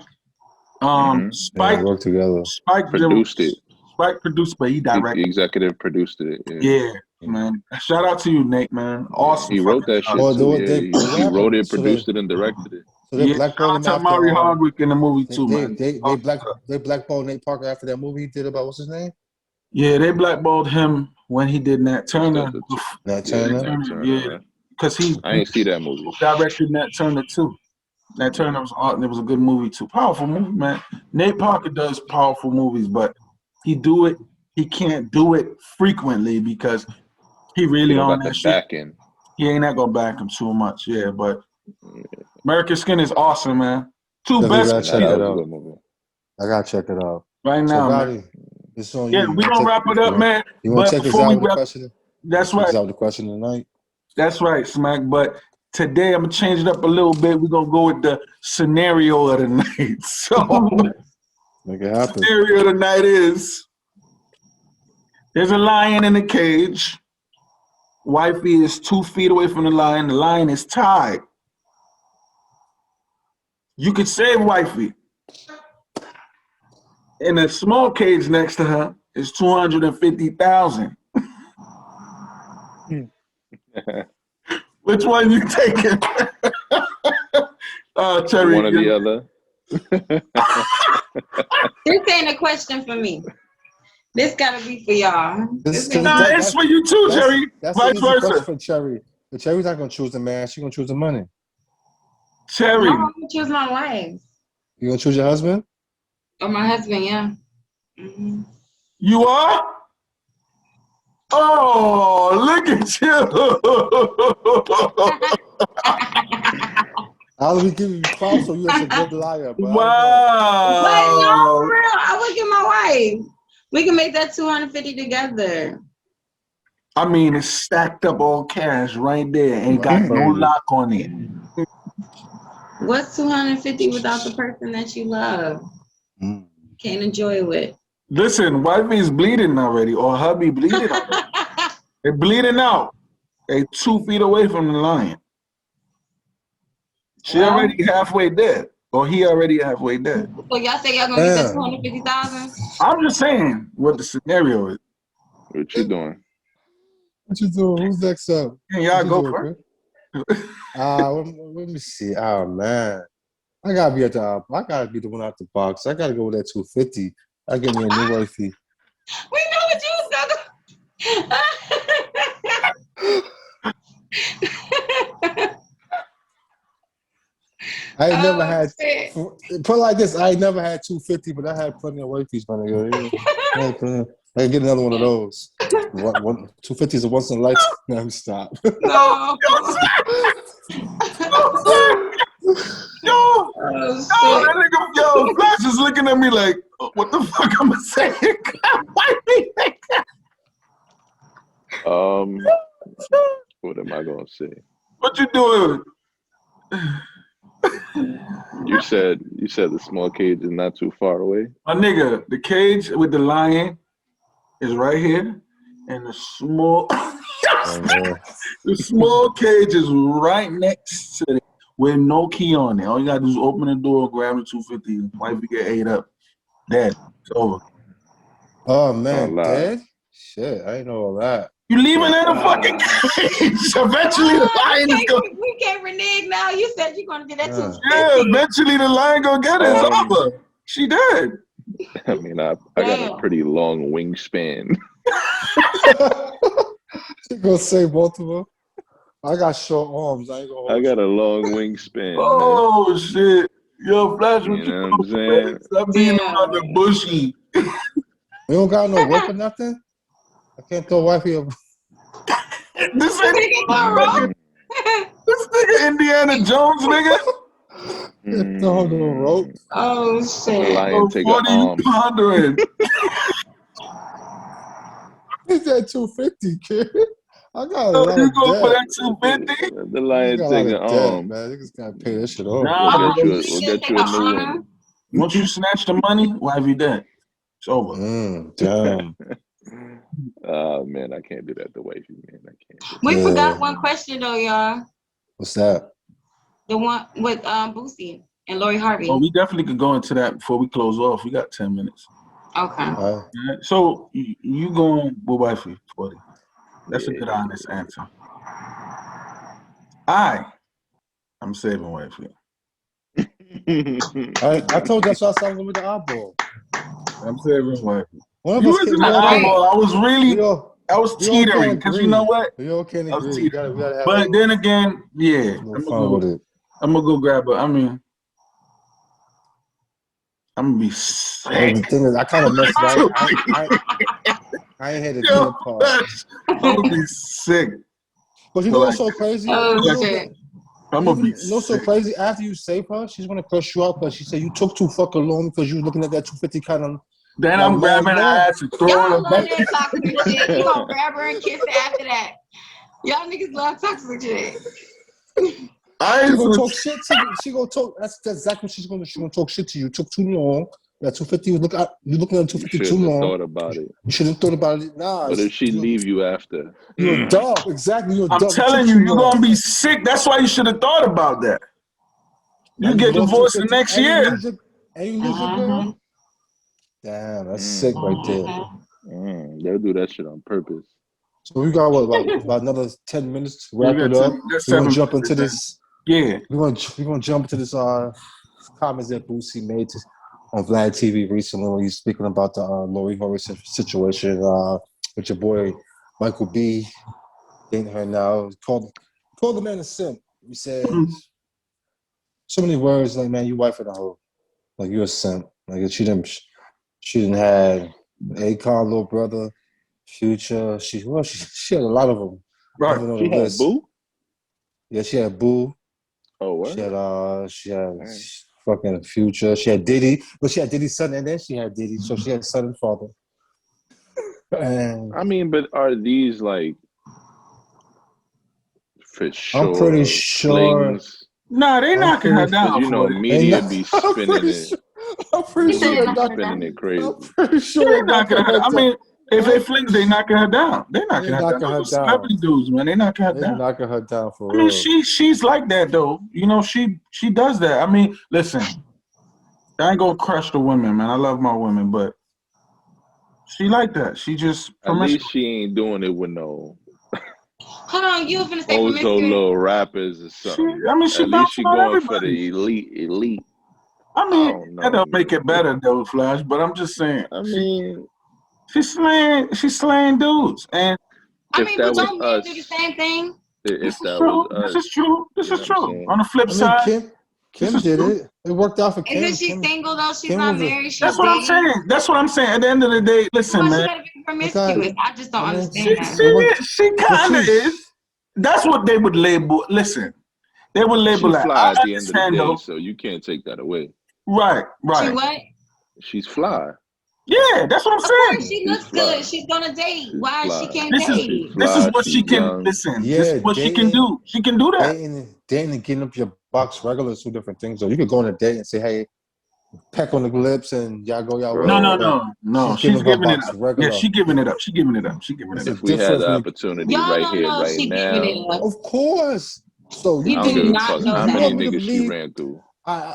Spike worked together. Spike produced it. Spike produced, but he directed. He executive produced it. Yeah, man. Shout out to you, Nate, man. Awesome. He wrote that shit too. He wrote it, produced it, and directed it. So they blackballed him after Mari Hardwick in the movie too, man. They blackballed Nate Parker after that movie he did about what's his name? Yeah, they blackballed him when he did Nat Turner. Nat Turner. Yeah, because I ain't see that movie. Directed Nat Turner too. Nat Turner was art, and it was a good movie too. Powerful movie, man. Nate Parker does powerful movies, but he can't do it frequently because he really on that shit. He ain't not gonna back him too much, yeah. But American Skin is awesome, man. Two best. I gotta check it out right now, man. It's on yeah, we gonna wrap it up, man. You wanna check us out with the question? That's right. Out the question tonight. That's right, Smack. But today I'm gonna change it up a little bit. We're gonna go with the scenario of the night. So make it happen. The scenario of the night is there's a lion in a cage. Wifey is 2 feet away from the lion. The lion is tied. You could save wifey. In a small cage next to her is $250,000. Which one you taking? Cherry. One or the other. This ain't a question for me. This gotta be for y'all. It's for you too, Cherry. That's vice versa for Cherry. But Cherry's not gonna choose the man. She's gonna choose the money. Cherry. I'm gonna choose my wife. You gonna choose your husband? Or my husband, yeah. Mm-hmm. You are? Oh, look at you. I'll be giving you props so you're a good liar. But wow. But no, for real, I would get my wife. We can make that 250 together. I mean, it's stacked up all cash right there. Ain't got no lock on it. What's 250 without the person that you love? Can't enjoy it with. Listen, wifey's bleeding already, or hubby bleeding already. They're bleeding out. They 2 feet away from the lion. She already halfway dead, or he already halfway dead. So y'all say y'all gonna get that 250,000? I'm just saying what the scenario is. What you doing? What you doing? Who's next up? Can y'all go first? Let me see. Oh man, I gotta be the one out the box. I gotta go with that 250. I give me a new wifey. We know what you was gonna. I ain't never had. Put it like this: I ain't never had 250, but I had plenty of wifeys, my nigga. I get another one of those. 250 is a once in a lifetime. No, stop. No. That nigga, Flash is looking at me like, what the fuck am I saying? What am I gonna say? What you doing? You said the small cage is not too far away. My nigga, the cage with the lion is right here, and the small cage is right next to it. with no key on it. All you gotta do is open the door, grab the 250, wife get ate up. Dead. It's over. Oh man, lie. dead? Shit, I didn't know all that. You leaving in a fucking cage. Eventually the lion is going. We can't renege now. You said you're gonna get that Yeah. 250. Yeah, eventually the lion gonna get it. It's over. She dead. I mean, I got a pretty long wingspan. You gonna say both of them? I got short arms. I got a long wingspan. Oh shit. Yo, Flash, what You know what I'm saying? Stop being around the bushy. We don't got no whip or nothing? I can't throw wifey up. This nigga Indiana Jones, nigga. Throw the rope. Oh The shit. lion take an 40 arm. 100. It's that 250, kid. I got a Oh, lot you of go for debt. that 250? The lion I got take a an lot of debt, arm. man. Niggas gotta pay this shit off. Nah, We'll get you a new one. once you snatch the money, why have you dead? It's over. Damn. Oh man, I can't do that to wifey, man. I can't. We Yeah. forgot one question though, y'all. What's that? The one with Boosie and Lori Harvey. Oh, we definitely could go into that before we close off. We got 10 minutes. Okay. All right. All right, so you going with wifey, 40. That's a good honest answer. I'm saving wifey. I told you that's why I started with the eyeball. I'm saving wifey. One of You us was can in the eyeball. I was really, I was we all teetering can't because you agree. know what? We all can't I was agree. We teetering. gotta have But then again, yeah, no I'm fun with gonna it. go grab her. I mean, I'm gonna be sick. And the thing is, I kind of messed it up. I ain't had to do the part. I'm gonna be sick. But you know what's so crazy? Oh You know, shit. I'm gonna be you know what's so sick. crazy? After you save her, she's gonna curse you out because she said you took too fucking long because you was looking at that 250 kind of. Then Like, I'm grabbing her man, ass and throwing Y'all her love back. that toxic shit. You gonna grab her and kiss her after that. Y'all niggas love toxic shit. I She ain't gonna so talk shit to you. She gonna talk. That's exactly what she's gonna. She's gonna talk shit to you. You took too long. That 250 you looking at 250 too shouldn't have long. thought about it. You shouldn't have thought about it. Nah. What if she leave you after? You're dumb. Exactly. You're I'm dumb. telling you, you're gonna be sick. That's why you should have thought about that. You get divorced the next year. And you lose your girl. Damn, that's sick right there. They'll do that shit on purpose. So we got what about another 10 minutes to wrap it up. That's We're gonna 7 jump minutes, into this. Yeah. We're gonna jump into this comments that Boosie made on Vlad TV recently when he's speaking about the Lori Harvey situation with your boy Michael B. dating her now. He called the man a simp. He said so many words like, man, you wife of the hoe. Like, you're a simp. Like, she didn't have Akon, little brother, Future. She had a lot of them. Right. She had Boo? Yeah, she had Boo. Oh, what? She had fucking Future. She had Diddy. But she had Diddy's son and then she had Diddy. So she had son and father. And I mean, but are these like for sure? I'm pretty sure. Flings? Nah, they knocking her down. You know, media be spinning it. I'm pretty sure they're spinning it crazy. I'm pretty sure they're knocking her down. I mean, if they flings, they knocking her down. They knocking her down. Those celebrity dudes, man. They knocking her down. They're knocking her down for real. I mean, she's like that though. You know, she does that. I mean, listen, I ain't gonna crush the women, man. I love my women, but she like that. She just at least she ain't doing it with no. Hold on, you were finna say Ozo promiscuous. little rappers or something. She at least she going everybody. for the elite. I mean, that don't make it better though, Flash. But I'm just saying. I mean, she's slaying dudes, and I mean, but don't men do the same thing? This is true. This is true. On the flip side, Kim did it. It worked out for Kim. Isn't she single though? She's Kim not married. That's what I'm saying. That's what I'm saying. At the end of the day, listen, man. She gotta be promiscuous. I just don't understand She kind of is. That's what they would label. Listen, they would label she's that. fly at the end of the day, so you can't take that away. Right. She what? She's fly. Yeah, that's what I'm saying. She looks good. She's gonna date. Why she can't date? This is what she can listen. Yeah, this is what she can do. She can do that. Dating and getting up your box regular is two different things. So you could go on a date and say, "Hey, peck on the lips," and y'all go y'all way. No. She's giving it up. Regular. Yeah, she giving it up. If we had the opportunity right here, right now, of course. So I you don't think give a not fuck know how that. many want me to niggas she believe? ran through.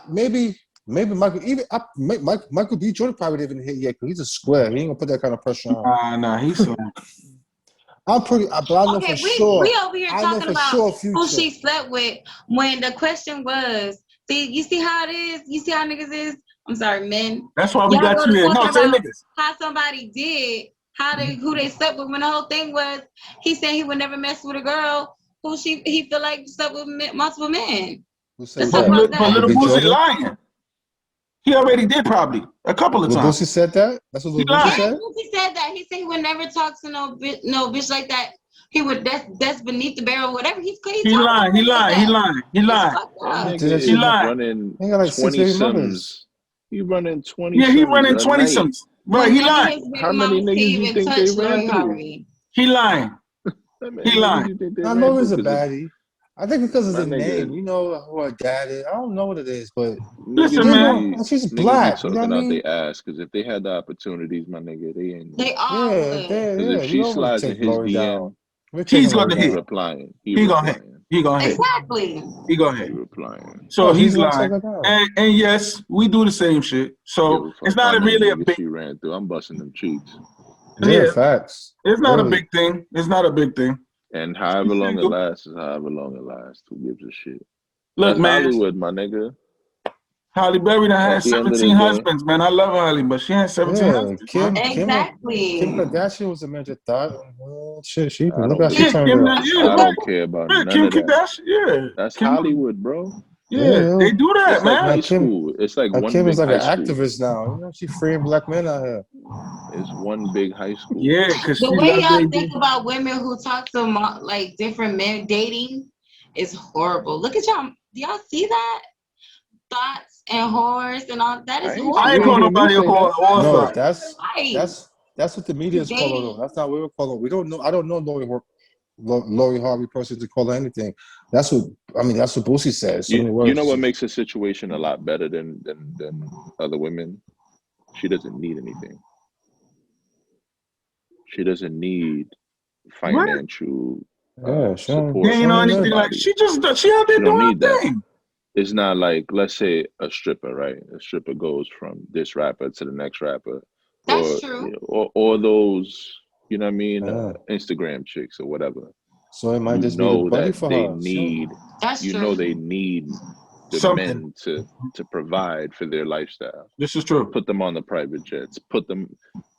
Maybe Michael B. Jordan probably didn't hit yet because he's a square. He ain't gonna put that kind of pressure on. Nah, he's so. but I know Okay, for sure. we over here I know talking for about sure who Future. she slept with when the question was, you see how it is? You see how niggas is? I'm sorry, men. That's why we Y'all got go you to here. No, talking say about niggas. how somebody did, who they slept with when the whole thing was, he said he would never mess with a girl who he feel like slept with multiple men. Who said Let's But, talk that? about but that. Little B. Boosie Jordan? lying. He already did probably a couple of Lil times. Boosie said that? That's what Lil He lied. Boosie Yeah, said? Boosie said that. He said he would never talk to no bitch like that. He would that's beneath the barrel, whatever. He He talked lying. about He it like lying. He that. lying. He It's lying. fucked That up. Did nigga that shit He is lying. running He got like 6 baby mothers. 20-somes. He running 20 Yeah, he sums running a 20 night. some. Right, When he none of lying. his baby How many mamas can niggas you even think they touch ran Lori through? Harvey. He lying. How many He niggas lying. you think they I ran know through? he's a Because baddie. I think because of my the name, nigga, you know who her dad is. I don't know what it is, but Listen, niggas man. be she's niggas be black. You know what I talking out mean? their ass. Because if they had the opportunities, my nigga, they ain't. They all Yeah, would. Because if we she don't want to slides in take his Lori down. DM, We're He's taking Lori gonna he hit. down. replying. He gonna hit. He gonna hit. Exactly. He gonna He hit. replying. So He's he's gonna take lying. her down. And yes, we do the same shit. Give So a it's fuck not how many really a niggas big. she ran through. I'm busting them cheeks. Yeah, Yeah, facts. it's not a Really. big thing. It's not a big thing. And however long it lasts is however long it lasts. Who gives a shit? Look, That's man, Hollywood, my nigga. Halle Berry done had At the end of the 17 day, husbands, man. I love Halle, but she had 17 Yeah, husbands, man. Kim Exactly. Kardashian was a major thought. Shit, she I look don't how she give Yeah, a turned Kim, out. yeah, I right. don't care about Yeah, none Kim of that. Kardashian, yeah. That's Kim, Hollywood, bro. yeah, they do that, It's like man. high school. It's like one Kim is big like high an school. activist now. You know, she freeing black men out here. It's one big high school. Yeah, because The she way loved y'all baby. think about women who talk to like different men dating is horrible. Look at y'all. Do y'all see that? Thoughts and whores and all that is I ain't I ain't you horrible. ain't call hear me nobody a say that. No, author. Right. that's what the media is calling her. Dating. That's not what we're calling. We don't know. I don't know Lori Harvey person to call her anything. That's what Boosie says. So many You know words. what makes her situation a lot better than other women? She doesn't need anything. She doesn't need financial Yeah, sure. support She ain't from on anything like anybody. she out there She don't doing need her that. thing. It's not like, let's say, a stripper, right? A stripper goes from this rapper to the next rapper, That's true. or those, you know what I mean, Yeah. Instagram chicks or whatever. So it might You just be the know buddy that for they her. need, That's you true. know, they need the Something. men to provide for their lifestyle. This is true. Put them on the private jets, put them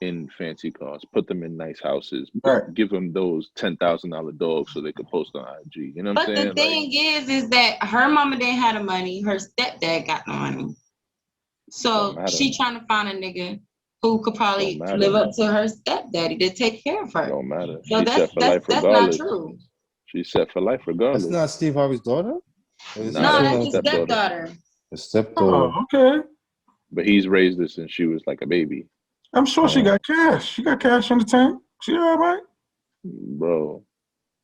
in fancy cars, put them in nice houses, Right. give them those $10,000 dogs so they could post on IG. You know what I'm But saying? the thing is that her mama didn't have the money. Her stepdad got the money. So she trying to find a nigga who could probably live up to her stepdaddy to take care of her. Don't matter. So She's set for life that's regardless. not true. She's set for life regardless. That's not Steve Harvey's daughter? No, that's his stepdaughter. The stepdaughter. Oh, okay. But he's raised her since she was like a baby. I'm sure she got cash. She got cash in the tank. She all right? Bro,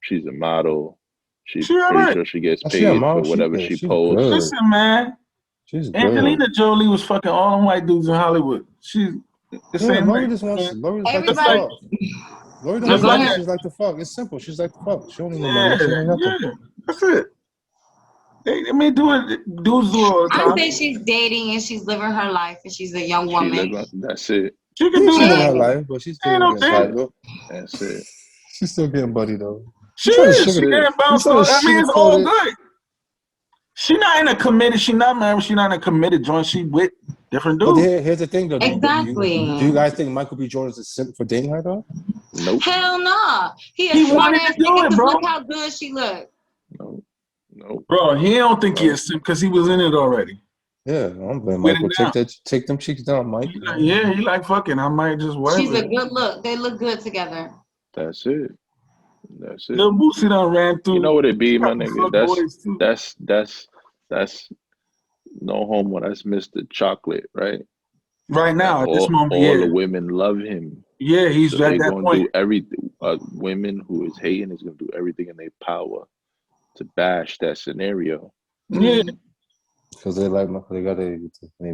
she's a model. She's She all pretty right. sure she gets She a paid model. for whatever She's she posts. good. Listen, man. She's good. Angelina Jolie was fucking all them white dudes in Hollywood. She's the same Lori way. just wants. Lori's like the Everybody- fuck. Lori Just don't like need that. She's like the fuck. It's simple. She's like the fuck. She don't need no Yeah, money. She don't need nothing. yeah. That's it. They may do it. Dudes do it all the I time. say she's dating and she's living her life and she's a young She woman. live that's it. She can Yeah, do she's living her that. life, but she's still Ain't no getting thing. buddy though. That's it. She's still getting buddy though. She trying to is. She sugar- getting bounced trying to off. I mean, it's all sugarcoat it. good. She not in a committed. She not married. She not in a committed joint. She with different But dudes. here's the thing though. Exactly. Do you guys think Michael B. Jordan's a simp for dating her though? Nope. Hell no. He a He smart wanted ass to do nigga it, because bro. look how good she look. Nope. Bro, he don't think he is simp because he was in it already. Yeah, I'm blaming With Michael. it now. Take them cheeks down, Mike. He like fucking. I might just whatever. She's a good look. They look good together. That's it. That's it. Lil Boosie done ran through. You know what it be, my Fuck nigga? boys, too. That's no homo. That's Mr. Chocolate, right? Right now, at this moment, all the women love him. Yeah, he's So at they're that gonna point. do everything. Women who is hating is gonna do everything in their power to bash that scenario. Yeah. Because they got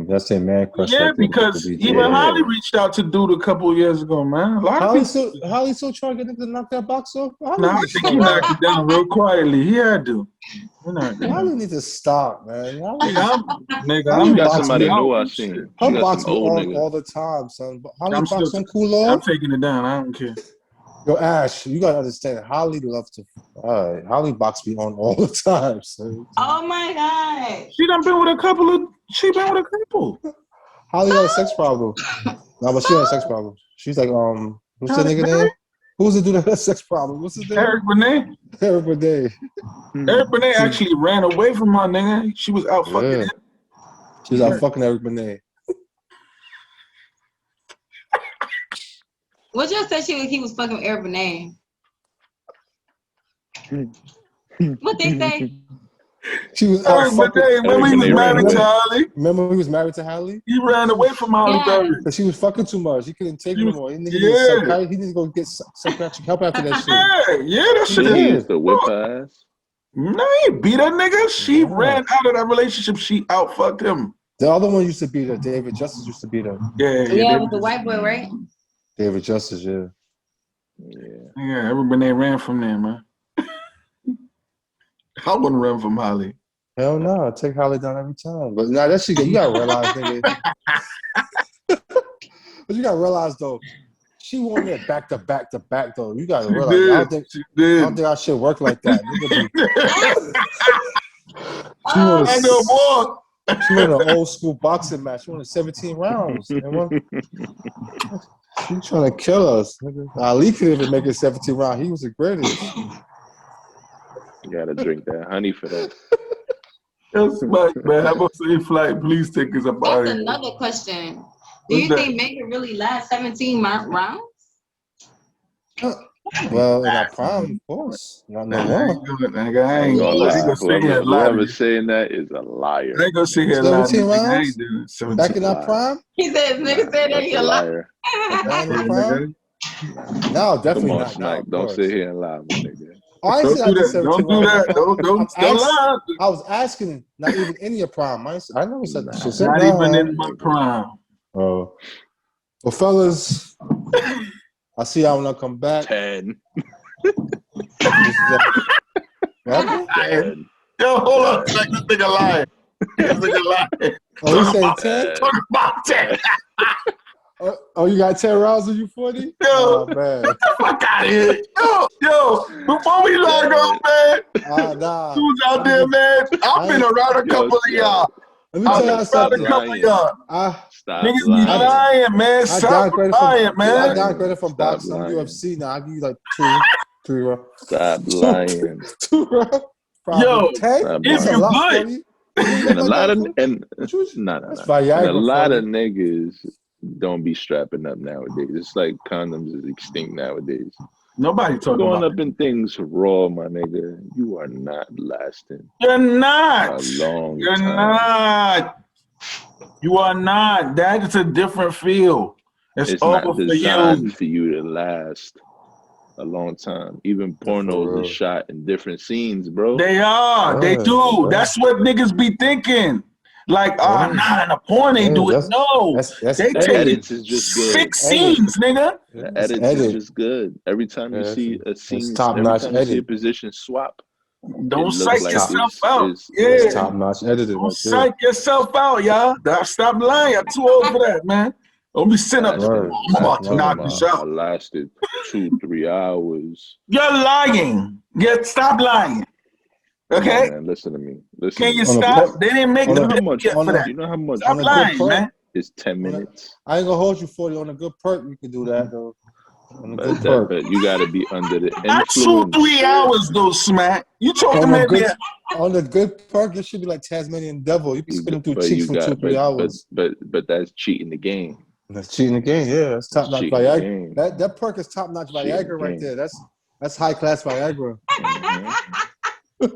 that's their man crush. Yeah, right there, because the even BJ. Holly reached out to Dude a couple years ago, man. A lot of people. Holly still trying to get niggas to knock that box off. Nah, I think he knocked it down real quietly. He had to. Holly need to stop, man. I'm got somebody out. new I seen. Her She got box some be old on nigga. all the time, son. But Holly I'm box still- on cool off. I'm taking it down. I don't care. Yo, Ash, you gotta understand. Holly loves to. All right, Holly box be on all the time, son. Oh my God. She done been with a couple. Holly got a sex problem. No, but she got a sex problem. She's like, what's the nigga name? Who's the dude that has a sex problem? What's his name? Eric Benet. Eric Benet. Eric Benet actually ran away from her, nigga. She was out fucking him. She was out fucking Eric Benet. What y'all said he was fucking Eric Benet? What they say? She was out Eric fucking. Benet, remember he was married to Holly? Remember he was married to Holly? He ran away from Holly Berry. Because she was fucking too much. He couldn't take it no more. He needed to go get psychiatric help after that shit. Yeah, that shit. She used to whip her ass. No, he beat that nigga. She ran out of that relationship. She outfucked him. The other one used to beat her. David Justice used to beat her. Yeah, with the white boy, right? David Justice, yeah. Yeah, everybody ran from there, man. I wouldn't run from Holly. Hell no, I take Holly down every time. But nah, that shit, you gotta realize, nigga. But you gotta realize though, she won that back to back though. You gotta realize. I don't think our shit work like that. She won an old school boxing match. She won 17 rounds. She trying to kill us. Ali couldn't even make it 17 rounds. He was the greatest. You gotta drink that honey for that. That's right, man. How about say flight? Please take us up out. That's another question. Do you think make it really last 17 rounds? Well, in our prime, of course. Not no more. I ain't gonna lie. Whoever saying that is a liar. I ain't gonna sit here 17 rounds? Back in our prime? He said, nigga said that he a liar. No, definitely not. Smack. Don't sit here and lie, my nigga. I don't do that. Don't lie. I was asking, not even in your prime. I never said that. Not even in my prime. Oh. Well, fellas, I see y'all when I come back. 10. Yo, hold on. Like this nigga lying. Oh, you saying 10? Talk about 10. Oh, you got 10 rounds of you 40? Yo, oh, man. get the fuck out of here. Yo, before we log off, man. Nah. Who's out there, man? I've been around a couple of y'all. Let me tell y'all something. Stop niggas be lying, man. Stop lying, man. I downgraded from boxing to UFC. Now I give you like 3 rounds. Stop lying. 2 rounds. Yo, if you good. And a lot of niggas don't be strapping up nowadays. It's like condoms is extinct nowadays. Nobody talking going about up in things raw, my nigga. You are not lasting. You're not. A long You're time. not. You are not. That is a different feel. It's not over designed for you to last a long time. Even pornos are shot in different scenes, bro. They are. They do. That's what niggas be thinking. Like, I'm not in a porn, they do it. No. They take edits is just good. 6 scenes, nigga. The edits is just good. Every time you see a scene, every time you see a position swap, don't psych yourself out. It's top-notch edited. Don't psych yourself out, y'all. Stop lying. I'm too old for that, man. Don't be sitting up. I'm about to knock this out. I lasted 2-3 hours. You're lying. Stop lying. Okay? Man, listen to me. Can you stop? They didn't make the video for that. You know how much? Stop lying, man. It's 10 minutes. I ain't gonna hold you 40 on a good perk. You can do that though. But you gotta be under the influence. Not 2-3 hours though, Smack. You talking maybe on the good perk, it should be like Tasmanian Devil. You be spinning through cheeks for 2-3 hours. But that's cheating the game. That's cheating the game. Yeah, that's top notch Viagra. That perk is top notch Viagra right there. That's high class Viagra.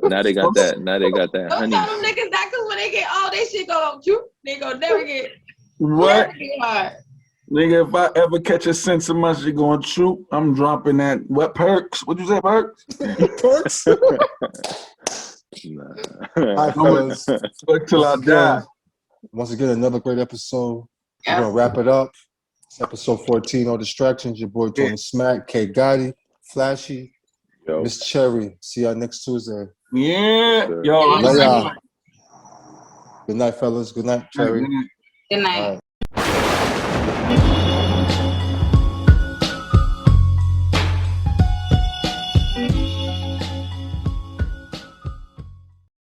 Now they got that. Now they got that honey. Don't tell them niggas that because when they get all they shit go choop, they go never get what? Never get hard. Nigga, if I ever catch a sense of musty going troop, I'm dropping that. What perks? What'd you say, perks? Perks? Nah. All right, fellas. Fuck till I die. Once again, another great episode. We're gonna wrap it up. It's episode 14 on Distractionz. Your boy Tony Smack, K Gotti, Flashy, Yo. Miss Cherry. See y'all next Tuesday. Yeah. Yes, Yo, Love y'all. Good night, fellas. Good night, Cherry. Good night. Good night. All right.